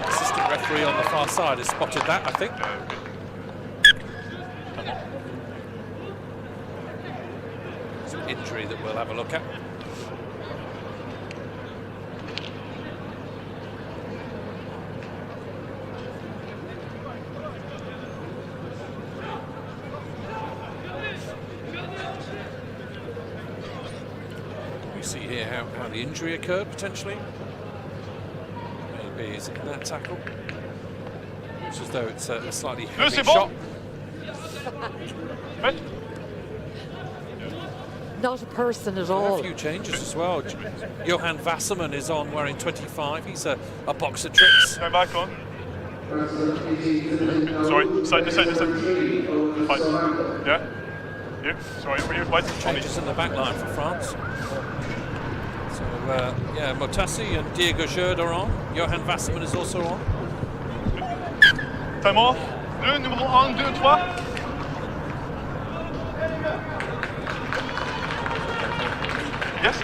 Assistant referee on the far side has spotted that, I think. It's an injury that we'll have a look at. We see here how the injury occurred potentially. Maybe is it in that tackle? It's as though it's a slightly heavy shot. Not a person at A all. few changes as well. Johan Wasserman is on wearing 25. He's a boxer tricks. Go back on. Sorry, side to side to side. Fine. Yeah? You? Sorry, for you, right? Changes in the back line for France. So, yeah, Motassi and Diego Jerd are on. Johan Wasserman is also on. Time off. Le numéro 1, 2, 3. Yes?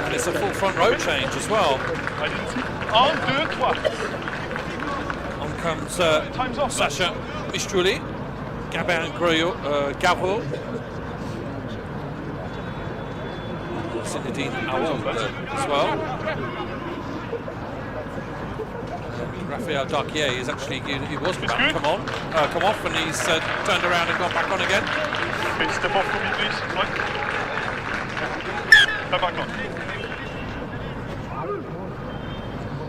And it's a full front row change as well. I didn't see. 1, 2, 3. On comes Time's off. Sacha Mistruli, Gabin Gavot, Zinedine Aoud as well. Raphael Darquier is actually, he was about to come off, and he's turned around and gone back on again. Okay, step off for me, please. Right. Come back on.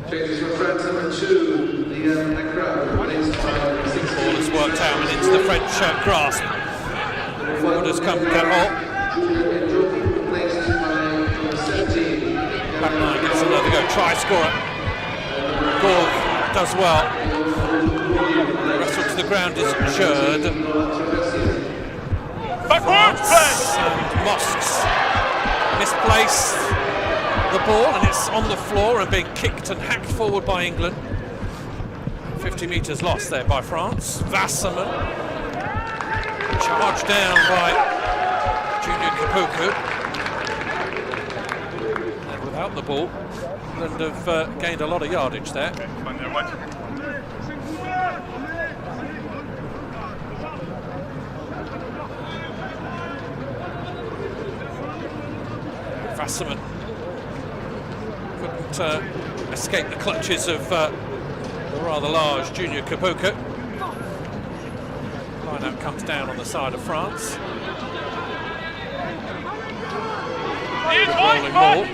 Changes from France number 2, the crowd, placed by Six Ball has worked out and into the French grasp. Forward has come Gavot. placed by number 17. Backline gets another go. Try scorer. Gorg does well. Wrestle to the ground is Jerd. Backwards, play! And Mosques misplaced the ball, and it's on the floor and being kicked and hacked forward by England. 50 metres lost there by France. Wasserman charged down by Junior Kapuku. And without the ball, England have gained a lot of yardage there. Fine, yeah, right. Wasserman couldn't escape the clutches of the rather large Junior Kapuku. Line-out comes down on the side of France. Rolling ball.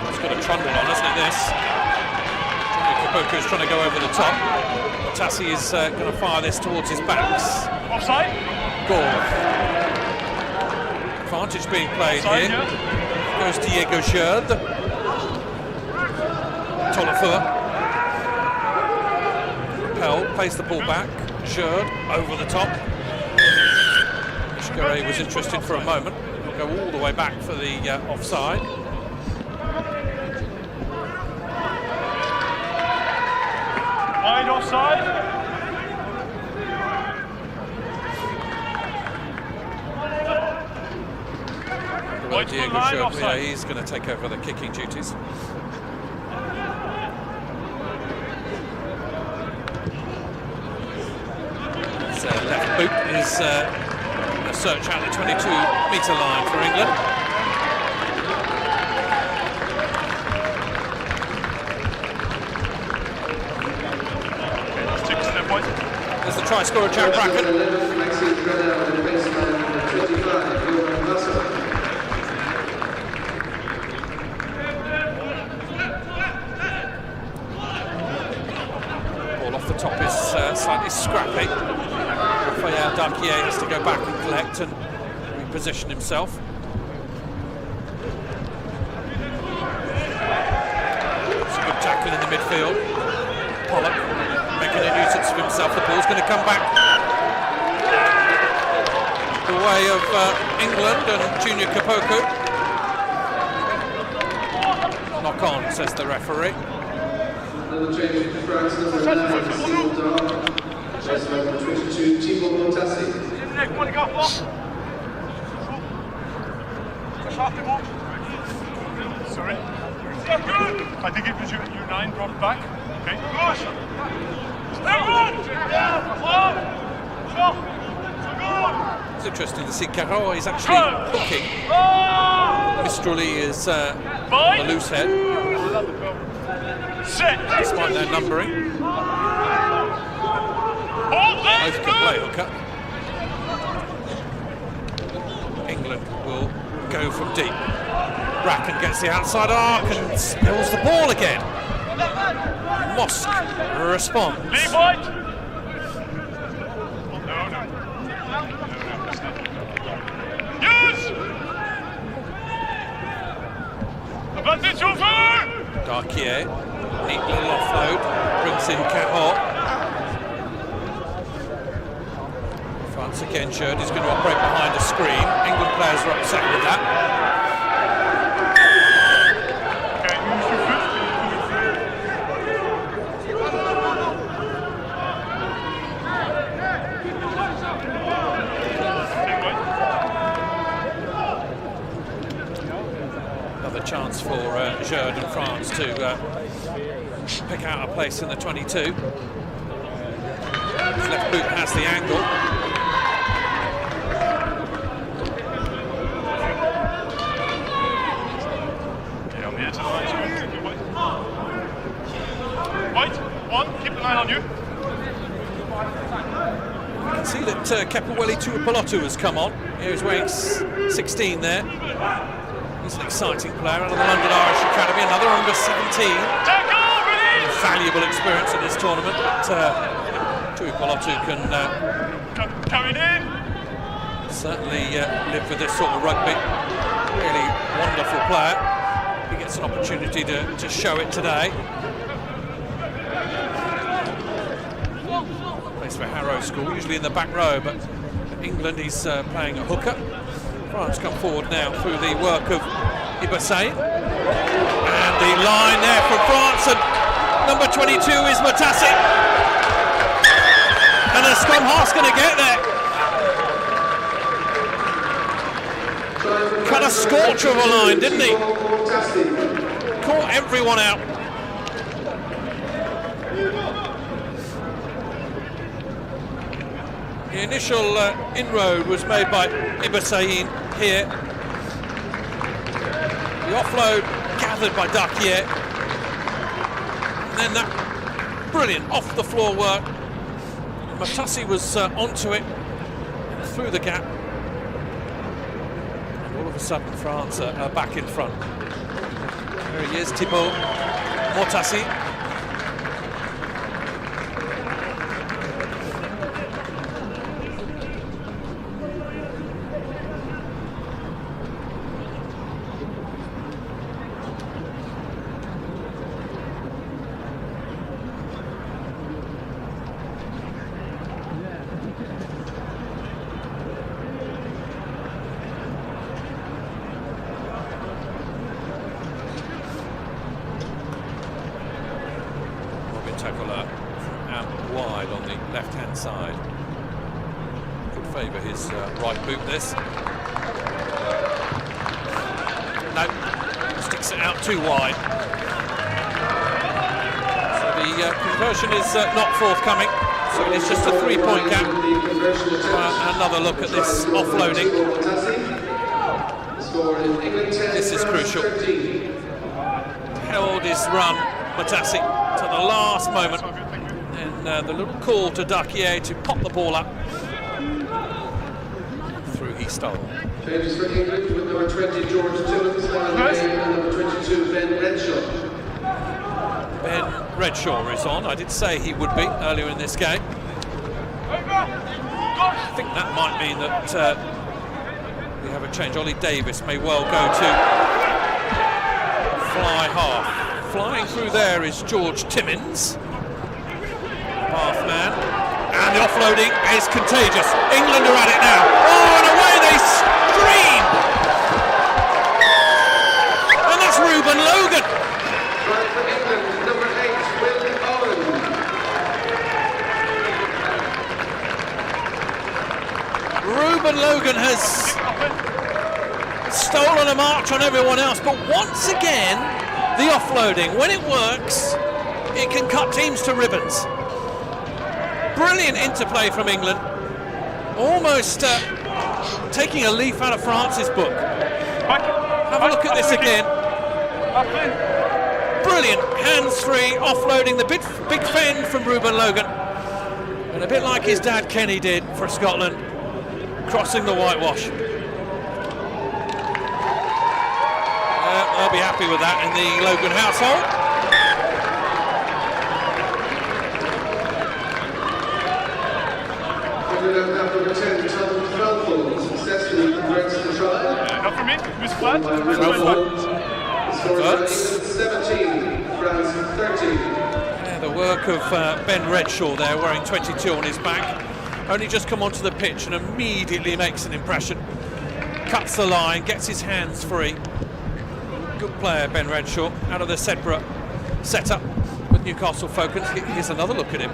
It's got a trundle on, hasn't it, this? Junior Kapuku is trying to go over the top. Tassi is going to fire this towards his backs. Offside? Gorg. Advantage being played Offside, here. yeah. Goes Diego Jerd. Tolofur. Pell plays the ball back. Jerd over the top. Ishigare was interested for a moment. He'll go all the way back for the offside. Wide offside. Well, Diego Jerd, yeah, he's going to take over the kicking duties. His left boot is a search out the 22-metre line for England. There's the try scorer, Jack Bracken. Ball off the top is slightly scrappy. Raphael Darquier has to go back and collect and reposition himself. It's a good tackle in the midfield. Pollock making a nuisance of himself. The ball's going to come back the way of England and Junior Kapuku. Knock on, says the referee. Another change for France, number 9, single dog. Just number 22, Thibaut Motassi. Sorry. I think it was U9 brought back. Okay. It's interesting to see Caro is actually hooking. Mistruli is the loose head, despite their numbering. Both can play hooker. England will go from deep. Bracken gets the outside arc and spills the ball again. Mosque responds. Leave White! No. Yes! Advantage over! Darkier, neat little offload, brings in Cahot. France again showed he's going to operate behind a screen. England players are upset with that. Okay, use your foot. Another chance for Gerd and France to pick out a place in the 22. His left boot has the angle. Okay, on the edge of the line. White, one, keep an eye on you. You can see that Kepaweli Tuipulotu has come on. He's wearing 16 there. He's an exciting player out of the London Irish Academy, another under 17. Valuable experience in this tournament. Tuipulotu can Carried in. certainly live with this sort of rugby. Really wonderful player. He gets an opportunity to show it today. Plays for Harrow School, usually in the back row, but England he's playing a hooker. France come forward now through the work of Ibasain. And the line there from France, and number 22 is Matassi. And the scrum half's going to get there. Cut a scorcher of a line, didn't he? Caught everyone out. The initial inroad was made by Ibasain here. The offload gathered by Darkier. And then that brilliant off-the-floor work. Matassi was onto it, through the gap. And all of a sudden France are back in front. There he is, Thibaut Matassi. Tackle out wide on the left-hand side. Could favour his right boot, this. No, sticks it out too wide. So the conversion is not forthcoming. So it is just a 3-point gap. Another look at this offloading. This is crucial. Held his run, Matassi, to the last moment, and the little call to Darkier to pop the ball up. Through he stole. Changes for England with number 20 George Timmins and number 22 Ben Redshaw. Ben Redshaw is on. I did say he would be earlier in this game. I think that might mean that we have a change. Ollie Davis may well go to fly half. Flying through there is George Timmins, half man, and the offloading is contagious. England are at it now. Oh, and away they stream! And that's Ruben Logan. Right for England, number 8 Will Owen. Ruben Logan has stolen a march on everyone else, but once again, the offloading, when it works, it can cut teams to ribbons. Brilliant interplay from England. Almost taking a leaf out of France's book. Have a look at this again. Brilliant, hands-free, offloading the big fend from Ruben Logan. And a bit like his dad Kenny did for Scotland, crossing the whitewash. They'll be happy with that in the Logan household. Number 10, Tom Threlfall, successfully converts the try. Not for me, who's flat? Converts. 17, France 30. Yeah, the work of Ben Redshaw there, wearing 22 on his back. Only just come onto the pitch and immediately makes an impression. Cuts the line, gets his hands free. Good player, Ben Redshaw, out of the Sedborough setup with Newcastle Falcons. Here's another look at him.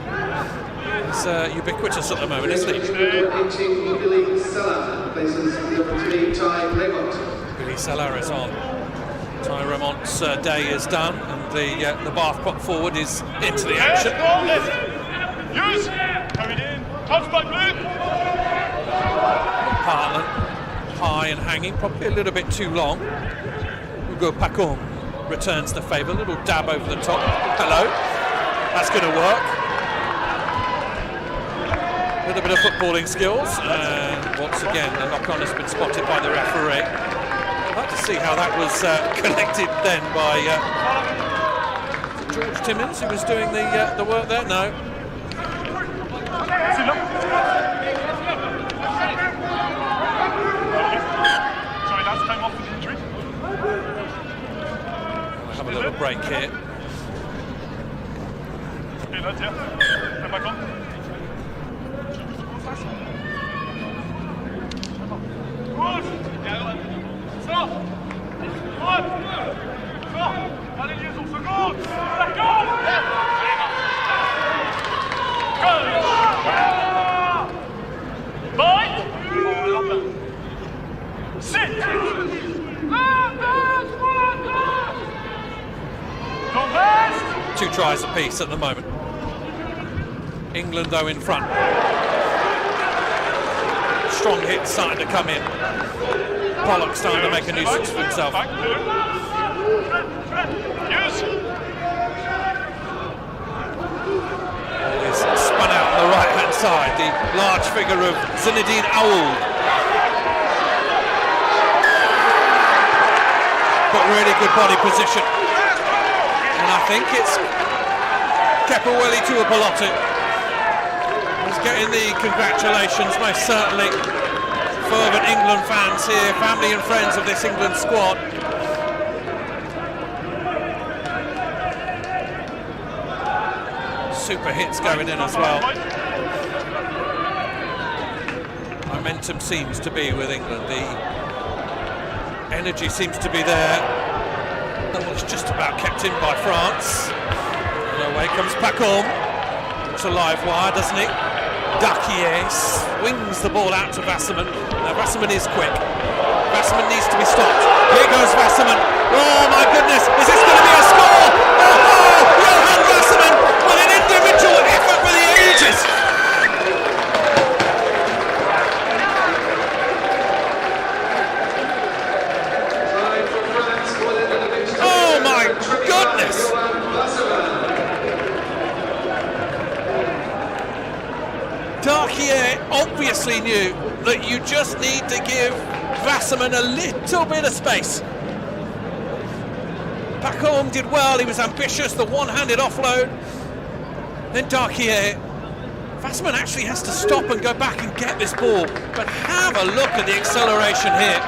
He's ubiquitous at the moment, isn't he? Number 18, Billy Sella, places number 3, Ty Remont. Billy Sella is on. Ty Remont's day is done, and the Bath put forward is into the action. Use! Carried in. Touch by Blue! Partland, high and hanging, probably a little bit too long. Hugo Pacon returns the favour, a little dab over the top. Hello, that's going to work. A little bit of footballing skills, and once again the knock-on has been spotted by the referee. I'd like to see how that was collected then by George Timmins, who was doing the work there. No. Sorry, last time off with injury. We'll have a little break here. Okay, lads, yeah. Come back on. Stop! Allez, liaison, seconde! Bye! Sit! Two tries apiece at the moment. England, though, in front. Strong hit starting to come in. Pollock starting to make a nuisance for himself. Yes. He's spun out on the right-hand side, the large figure of Zinedine Aould. Got really good body position. And I think it's Kepaweli to a Belotti. He's getting the congratulations, most certainly. Fervent England fans here, family and friends of this England squad. Super hits going in as well. Momentum seems to be with England. The energy seems to be there. That was just about kept in by France. And away comes Pacon. It's a live wire, doesn't he? Dakier swings the ball out to Wasserman. Now Wasserman is quick. Wasserman needs to be stopped. Here goes Wasserman. Oh my goodness, is this going to be a score? Oh, Johan Wasserman with an individual effort for the ages. Oh my goodness. Dakier obviously knew that you just need to give Wasserman a little bit of space. Pacon did well, he was ambitious, the one-handed offload. Then Dakier. Wasserman actually has to stop and go back and get this ball. But have a look at the acceleration here.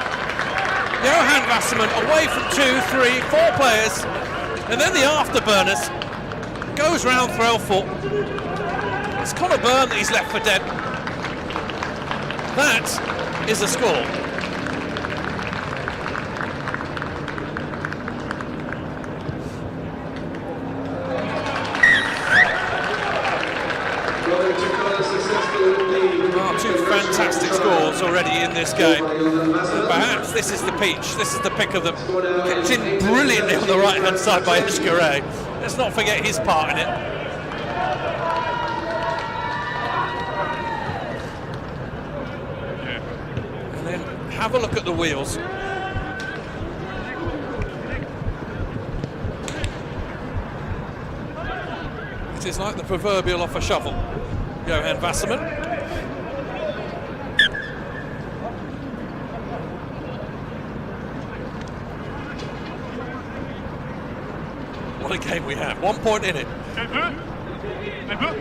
Johan Wasserman away from 2, 3, 4 players. And then the afterburners goes round Threlfall. It's Conor Byrne that he's left for dead. That is a score. Two fantastic scores already in this game. And perhaps this is the peach, this is the pick of them. Kept in brilliantly on the right hand side by Ishkare. Let's not forget his part in it. And then have a look at the wheels. It is like the proverbial off a shovel. Johan Wasserman. What a game we have. 1 point in it. Okay, blue. Play blue.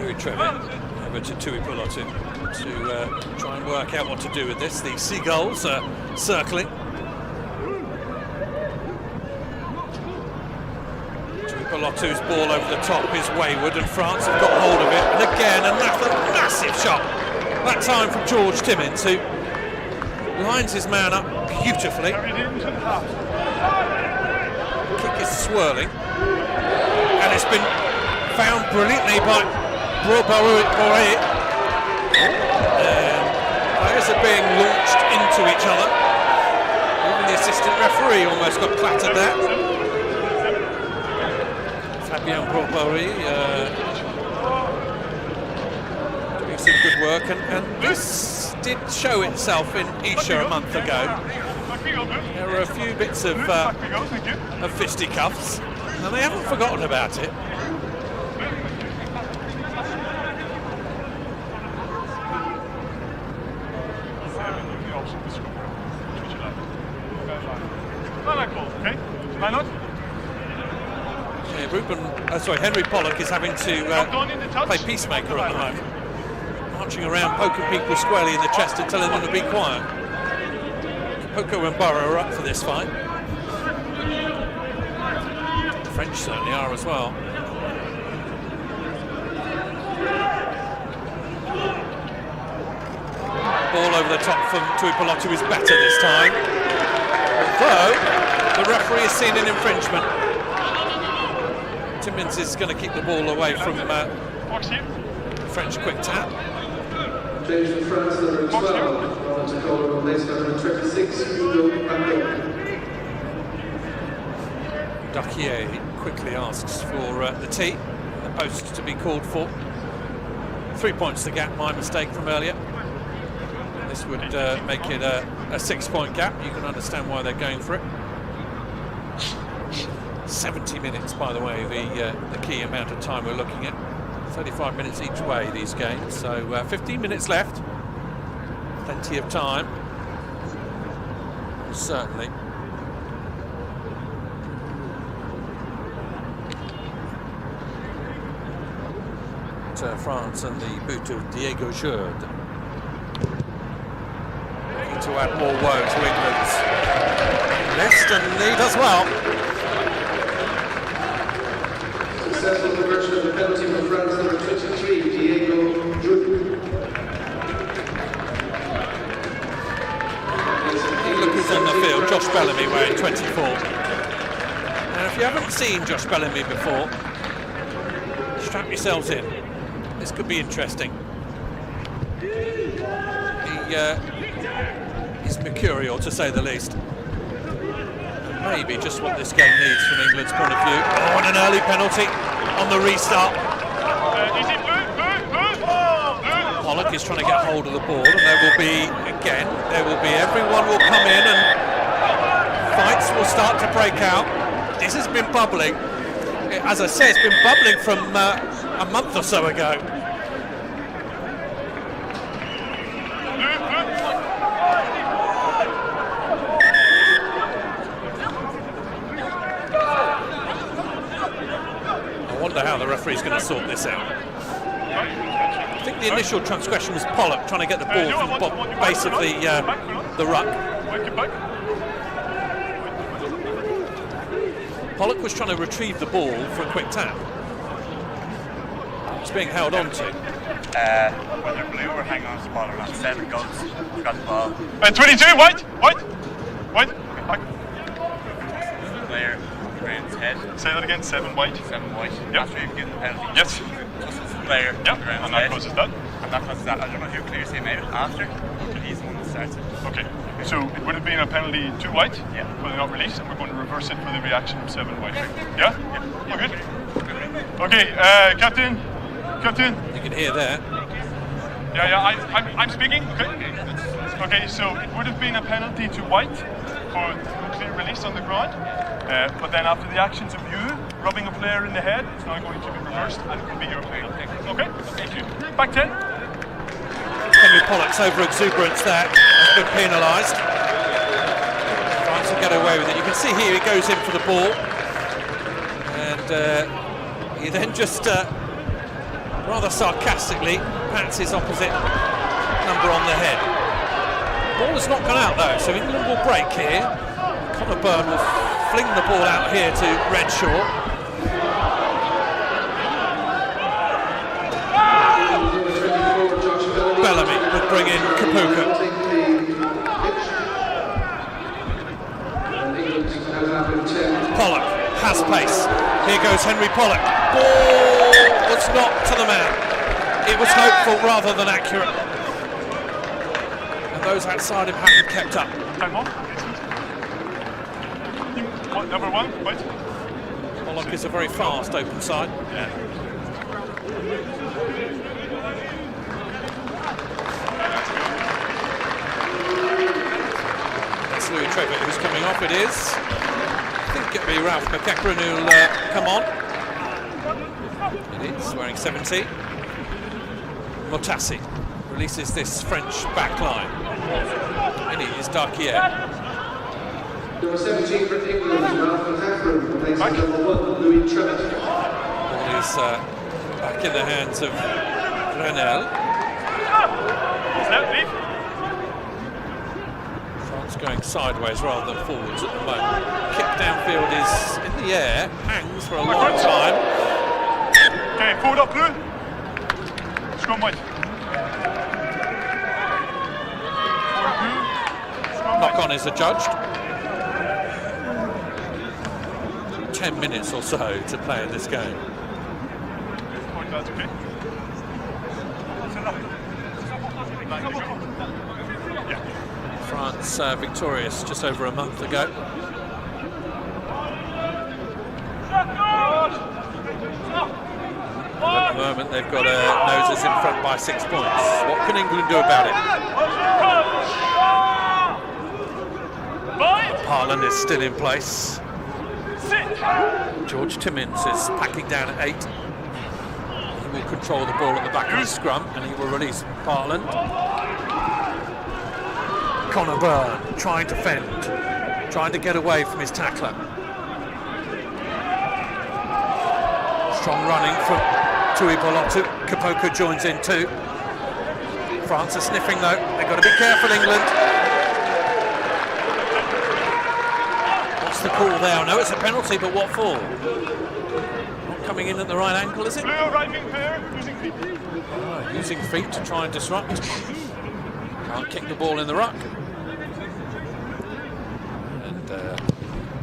Louis Trevor over to Tui Pulotu to try and work out what to do with this. The Seagulls are circling. Tui Pulotu's ball over the top is wayward, and France have got hold of it. And again, another massive shot. That time from George Timmins, who lines his man up beautifully. Kick is swirling, and it's been found brilliantly by Boré. Players are being launched into each other. Even the assistant referee almost got clattered there. Fabien Boré doing some good work, and this did show itself in Isha a month ago. There were a few bits of fisticuffs, and they haven't forgotten about it. Henry Pollock is having to play peacemaker at the moment, marching around, poking people squarely in the chest and telling them to be quiet. Poko and Burrow are up for this fight. The French certainly are as well. Ball over the top from Tui Pulotu is better this time, although the referee has seen an infringement. Timmins is going to keep the ball away from French quick tap. Change for France, number 12, to call replace number 26, Hugo Bando. Dacier quickly asks for the tee, the post to be called for. 3 points the gap, my mistake from earlier. This would make it a 6-point gap. You can understand why they're going for it. 70 minutes, by the way, the key amount of time we're looking at. 35 minutes each way, these games. So 15 minutes left. Plenty of time. Certainly. France and the boot of Diego Jurde. Looking to add more woe to England's list, and he does well. Successful conversion of the penalty for France, number 23, Diego Jurde. Look who's on the field, Josh Bellamy wearing 24. Now if you haven't seen Josh Bellamy before, strap yourselves in. This could be interesting. He's mercurial, to say the least. And maybe just what this game needs from England's point of view. Oh, and an early penalty on the restart. Pollock is trying to get hold of the ball, and everyone will come in and fights will start to break out. This has been bubbling. As I say, it's been bubbling from a month or so ago. I wonder how the referee's going to sort this out. I think the initial transgression was Pollock trying to get the ball from the base of the ruck. Pollock was trying to retrieve the ball for a quick tap. It's being held on to. Whether blue or hang on to the ball or not. 7 goals. Got the ball. 22, white. Back. Player ground's head. Say that again. 7 white. 7 white. Yep. After you've given the penalty. Yes. Player. Yep. Ground's And that head. causes that. And that causes that. I don't know who clears him out after, but he's the one that starts it. Okay. So it would have been a penalty 2 white. Yeah. But not released, and we're going to reverse it for the reaction of 7 white. Yeah. You good? Okay. Captain. You can hear there. Yeah. I'm speaking. Okay. Okay. So it would have been a penalty to white for clear release on the ground. But then after the actions of you rubbing a player in the head, it's now going to be reversed, and it will be your penalty. Okay. Thank you. Back 10. Henry Pollock's over-exuberance there has been penalised. Trying to get away with it. You can see here he goes in for the ball. And he then just rather sarcastically pats his opposite number on the head. Ball has not gone out though, so England will break here. Conor Byrne will fling the ball out here to Redshaw. Bellamy would bring in Kapuka. Pollock has pace. Here goes Henry Pollock. Ball was not to the man. It was hopeful rather than accurate. And those outside him haven't kept up. Time on. Number 1, right? Pollock is a very fast open side. Yeah. That's Louis Trevitt who's coming off. It is. I think it'll be Ralph McEachran who'll come on. It is, wearing 17. Motassi releases this French back line. And it is Darkier. Number 17 for England, Ralph McEachran, replacing number 1, Louis Trevitt. Ball is back in the hands of Grenell. France going sideways rather than forwards at the moment. Kick downfield is in the air, hangs for a long time. Okay, forward up, Blue. Scrum white. Knock on is adjudged. 10 minutes or so to play in this game. That's okay. France victorious just over a month ago. At the moment they've got noses in front by 6 points. What can England do about it? Parland is still in place. George Timmins is packing down at 8. He will control the ball at the back of the scrum and he will release Parland. Conor Byrne trying to fend, trying to get away from his tackler. Strong running from Tui Bolotu. Kapoka joins in too. France are sniffing though. They've got to be careful, England. What's the call there? No, it's a penalty, but what for? Not coming in at the right angle, is it? Blue arriving here, using feet. Oh, using feet to try and disrupt. Can't kick the ball in the ruck. And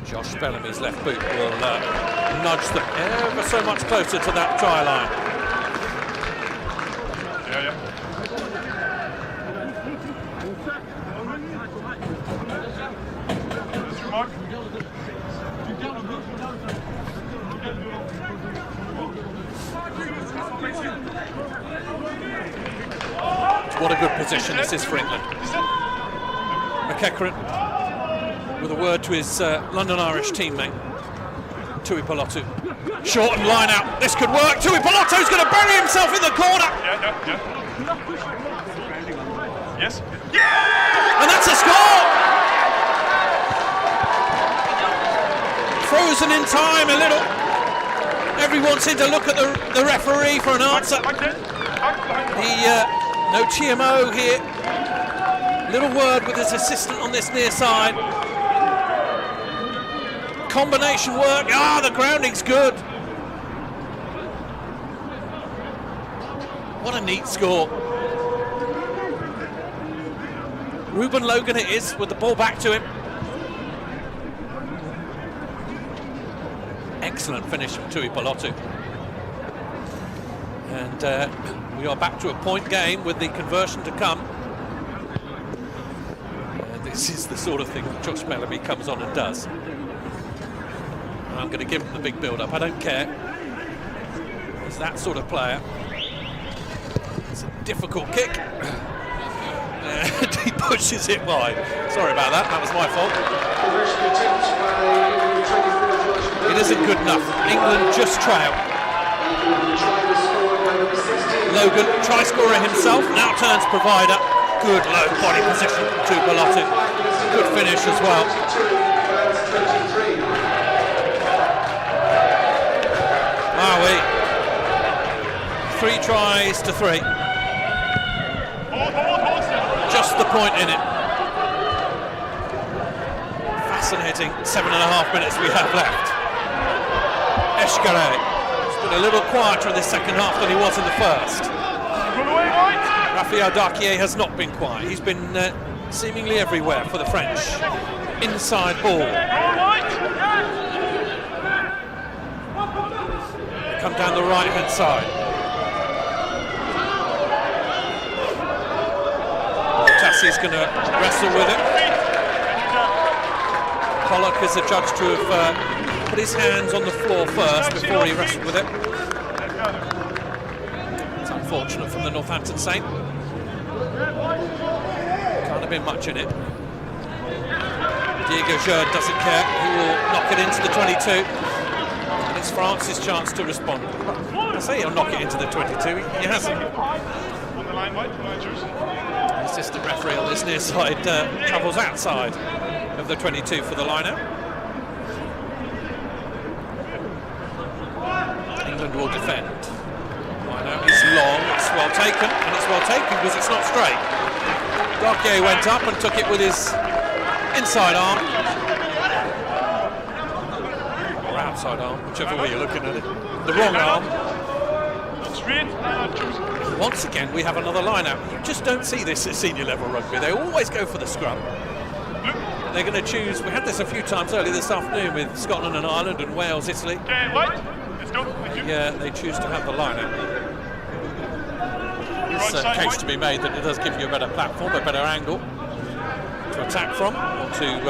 Josh Bellamy's left boot will nudge them ever so much closer to that try line. Yeah. Mark. What a good position this is for England. McEachran with a word to his London Irish teammate, Tui Bolotu. Short and line out. This could work. Tui Bolotu's going to bury himself in the corner. Yeah. Yes. And that's a score! Frozen in time a little. Everyone seemed to look at the referee for an answer. No TMO here. Little word with his assistant on this near side. Combination work. The grounding's good. What a neat score. Ruben Logan it is with the ball back to him. Excellent finish from Tui Bolotu. And we are back to a point game with the conversion to come. And this is the sort of thing that Josh Bellamy comes on and does. And I'm going to give him the big build-up. I don't care. He's that sort of player. It's a difficult kick. And he pushes it wide. Sorry about that. That was my fault. It isn't good enough. England just trail. Logan, try scorer himself, now turns provider. Good low body position from Tupelotu. Good finish as well. Wowee. 3 tries to 3. Just the point in it. Fascinating 7.5 minutes we have left. Eshkare. He's been a little quieter in the second half than he was in the first. Raphael Darquier has not been quiet. He's been seemingly everywhere for the French. Inside ball. Come down the right hand side. Tassie's going to wrestle with it. Pollock is adjudged to have put his hands on the floor first before he wrestled with it. It's unfortunate from the Northampton Saint. Can't have been much in it. Diego Jerd doesn't care. He will knock it into the 22. And it's France's chance to respond. I say he'll knock it into the 22. He hasn't. The assistant referee on this near side travels outside of the 22 for the line-out. England will defend. Line-out is long, it's well taken, and it's well taken because it's not straight. Darquier went up and took it with his inside arm. Or outside arm, whichever way you're looking at it. The wrong arm. Once again, we have another line-out. You just don't see this at senior level rugby. They always go for the scrum. They're going to choose. We had this a few times earlier this afternoon with Scotland and Ireland and Wales, Italy. Yeah, they choose to have the line-out. There's a case to be made that it does give you a better platform, a better angle to attack from, or to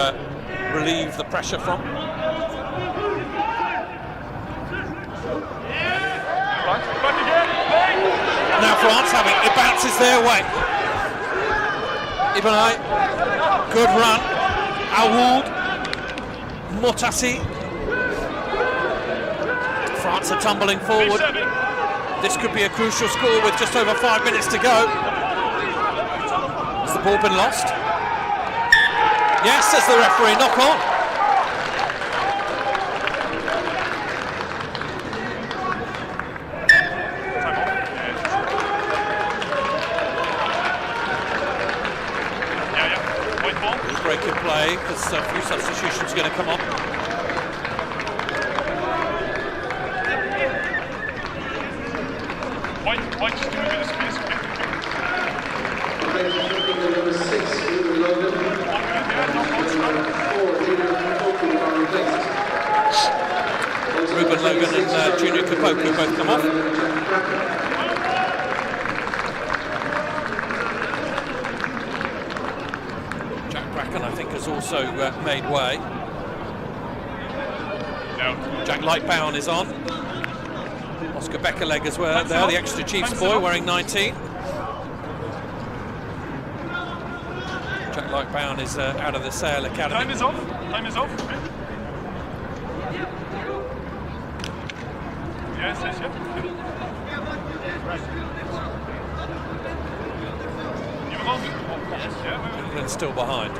relieve the pressure from. Now France have it. It bounces their way. Ibanai, good run. Awood, Motassi. France are tumbling forward. This could be a crucial score with just over 5 minutes to go. Has the ball been lost? Yes, says the referee. Knock on. Breaking play because a few substitutions are going to come on. White just give me a bit of space. Number 6, Ruben Logan. Ruben Logan and Junior Kapoku both come off. I think has also made way. Jack Lightbound is on. Oscar Beckerleg as well there, the extra Chiefs boy wearing 19. Jack Lightbound is out of the Sale Academy. Time is off. Time is off. Yes, yes, yes. England still behind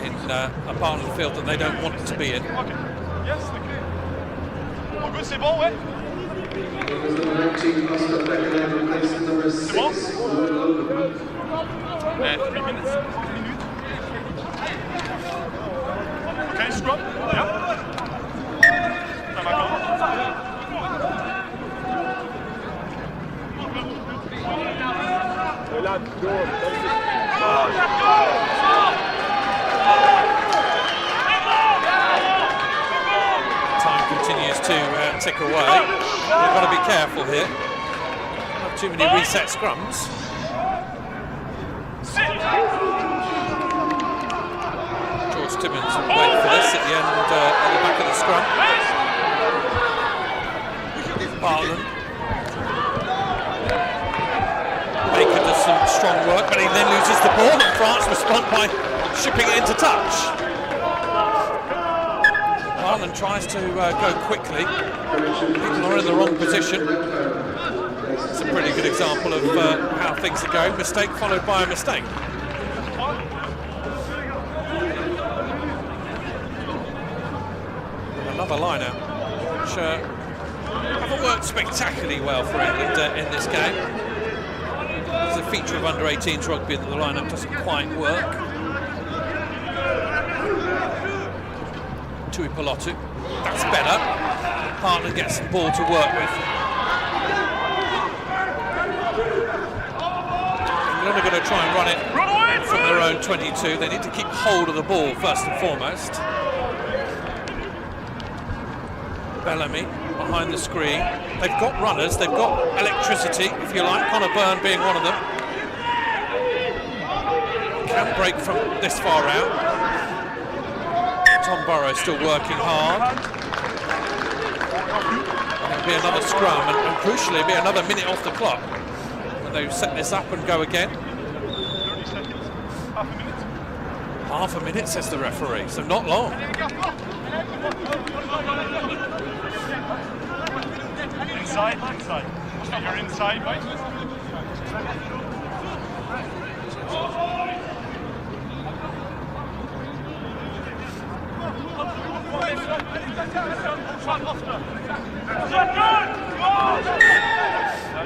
in a part of the field that they don't want to be in. Yes, good, c'est bon, ouais. Number 19, Oscar Beckerleg replacing number 6, Ruben Logan. 3 minutes. Okay, scrum. Yeah. Time continues to tick away. We've got to be careful here. Not too many reset scrums. George Timmins will wait for this at the end, at the back of the scrum. Bartland. Baker does some strong work, but he then loses the ball, and France respond by shipping it into touch. Bartland tries to go quickly. People are in the wrong position. It's a a pretty good example of how things are going. Mistake followed by a mistake. Another line-out, which haven't worked spectacularly well for England in this game. It's a feature of under-18s rugby that the line-up doesn't quite work. Tui Pelotu, that's better. Hartland gets the ball to work with. England are going to try and run it from their own 22. They need to keep hold of the ball first and foremost. Bellamy behind the screen. They've got runners, they've got electricity, if you like, Connor Byrne being one of them. Can't break from this far out. Tom Burrow still working hard. It'll be another scrum, and crucially it'll be another minute off the clock when they set this up and go again. 30 seconds, half a minute. Half a minute, says the referee, so not long. Inside. You're inside, right?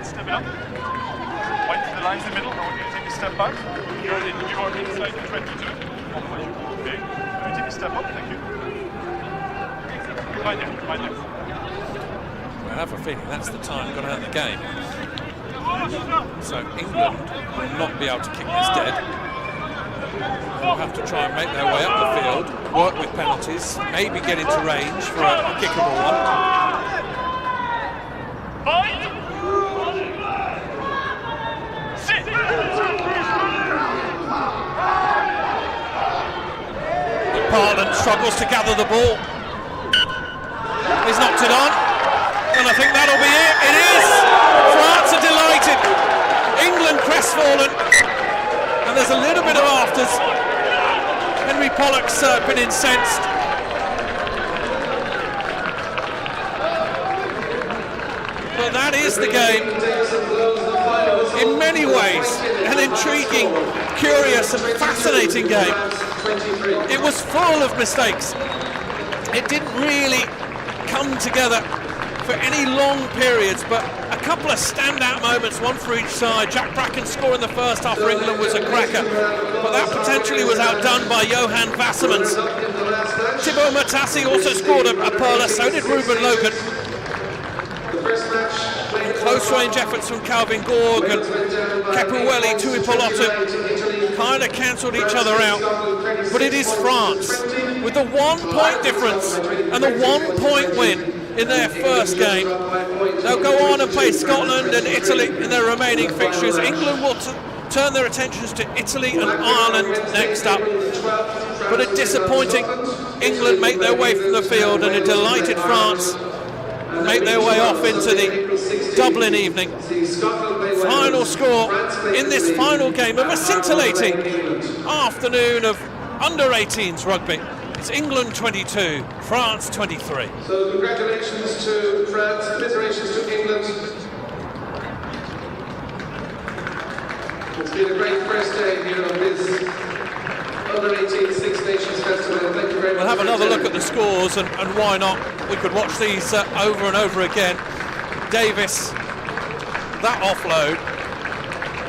Step it up. White to the lines in the middle. I want you to take a step back. You are inside the 22. Okay. Can you take a step up? Thank you. Right there. I have a feeling that's the time got out of the game. So England will not be able to kick this dead. They'll have to try and make their way up the field, work with penalties, maybe get into range for a kickable one. Parland struggles to gather the ball. He's knocked it on. And I think that'll be it. It is! France are delighted. England crestfallen. And there's a little bit of afters. Henry Pollock's been incensed. But that is the game. In many ways, an intriguing, curious and fascinating game. It was full of mistakes. It didn't really come together for any long periods, but a couple of standout moments, one for each side. Jack Bracken's score in the first half for England was a cracker, but that potentially was outdone by Johan Vassermans. Thibaut Matassi also scored a pearler, so did Ruben Logan. Close range efforts from Calvin Gorg and Kepueli Tuipulotu kind of cancelled each other out, but it is France with the 1 point difference and the 1 point win in their first game. They'll go on and play Scotland and Italy in their remaining fixtures. England will turn their attentions to Italy and Ireland next up, but a disappointing England make their way from the field, and a delighted France make their way off into the Dublin evening. Final score in this final game of a scintillating afternoon of under-18s rugby. It's England 22, France 23. So congratulations to France, commiserations to England. It's been a great first day here on this under-18 Six Nations Festival. Thank you very much. We'll have another look at the scores, and why not? We could watch these over and over again. Davis, that offload.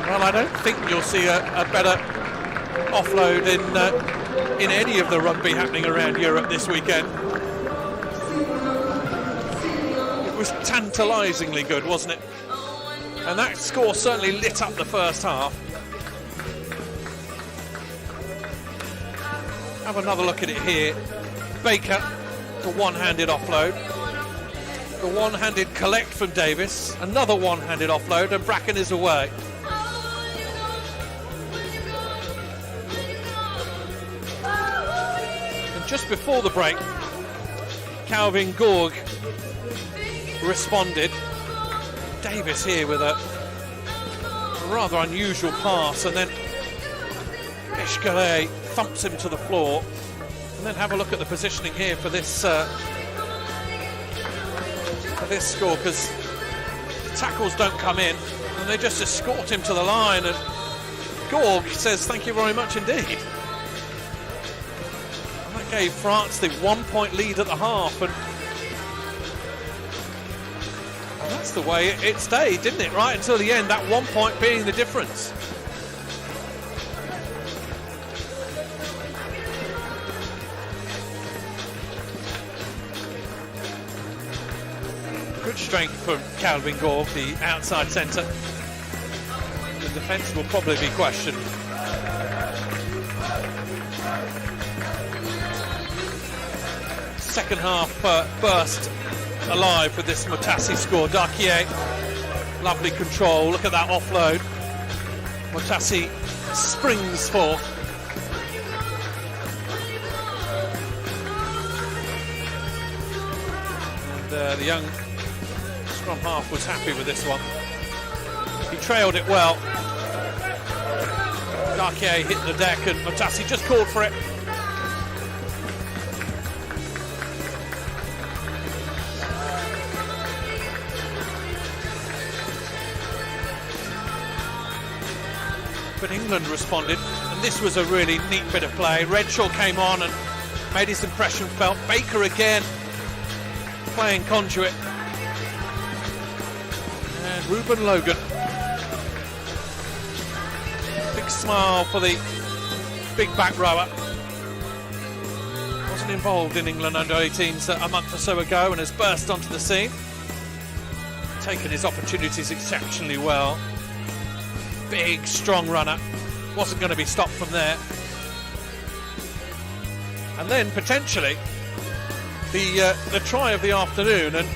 Well, I don't think you'll see a better offload in any of the rugby happening around Europe this weekend. It was tantalisingly good, wasn't it? And that score certainly lit up the first half. Have another look at it here. Baker, the one-handed offload. The one-handed collect from Davis. Another one-handed offload, and Bracken is away. And just before the break, Calvin Gorg responded. Davis here with a rather unusual pass, and then Ishkale thumps him to the floor. And then have a look at the positioning here for this score, because tackles don't come in, and they just escort him to the line, and Gorg says thank you very much indeed. And that gave France the 1 point lead at the half, and that's the way it stayed, didn't it? Right until the end, that 1 point being the difference. Good strength from Calvin Gorg, the outside centre. The defence will probably be questioned. Second half burst alive with this Mutassi score. Darkier, lovely control. Look at that offload. Mutassi springs forth. And the young scrum half was happy with this one. He trailed it well. Darkier hit the deck and Mutassi just called for it. But England responded, and this was a really neat bit of play. Redshaw came on and made his impression felt. Baker again playing conduit. And Ruben Logan. Big smile for the big back rower. Wasn't involved in England under-18s a month or so ago and has burst onto the scene. Taken his opportunities exceptionally well. Big, strong runner. Wasn't going to be stopped from there. And then, potentially, the try of the afternoon. And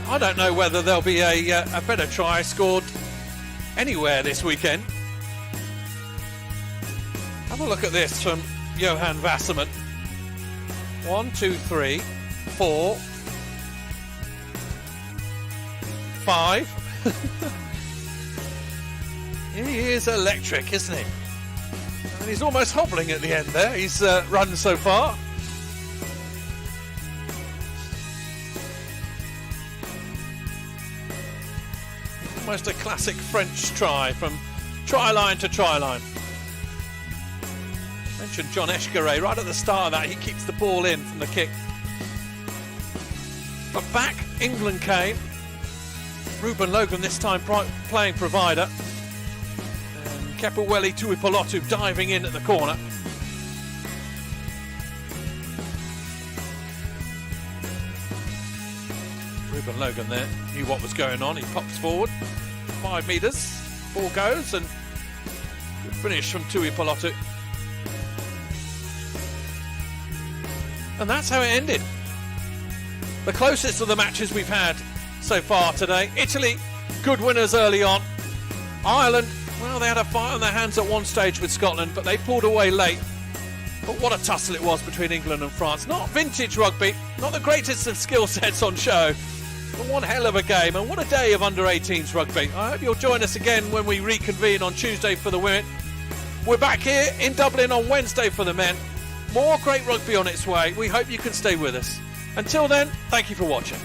I don't know whether there'll be a better try scored anywhere this weekend. Have a look at this from Johan Wasserman. 1, 2, 3, 4, 5. He is electric, isn't he? And he's almost hobbling at the end there. He's run so far. Almost a classic French try from try line to try line. Mentioned John Echegaray right at the start of that. He keeps the ball in from the kick. But back England came. Ruben Logan this time playing provider. Kepaweli Tuipolotu diving in at the corner. Ruben Logan there knew what was going on. He pops forward 5 metres, 4 goes, and good finish from Tuipolotu. And that's how it ended. The closest of the matches we've had so far today. Italy, good winners early on. Ireland, well, they had a fight on their hands at one stage with Scotland, but they pulled away late. But what a tussle it was between England and France. Not vintage rugby, not the greatest of skill sets on show, but one hell of a game, and what a day of under-18s rugby. I hope you'll join us again when we reconvene on Tuesday for the women. We're back here in Dublin on Wednesday for the men. More great rugby on its way. We hope you can stay with us. Until then, thank you for watching.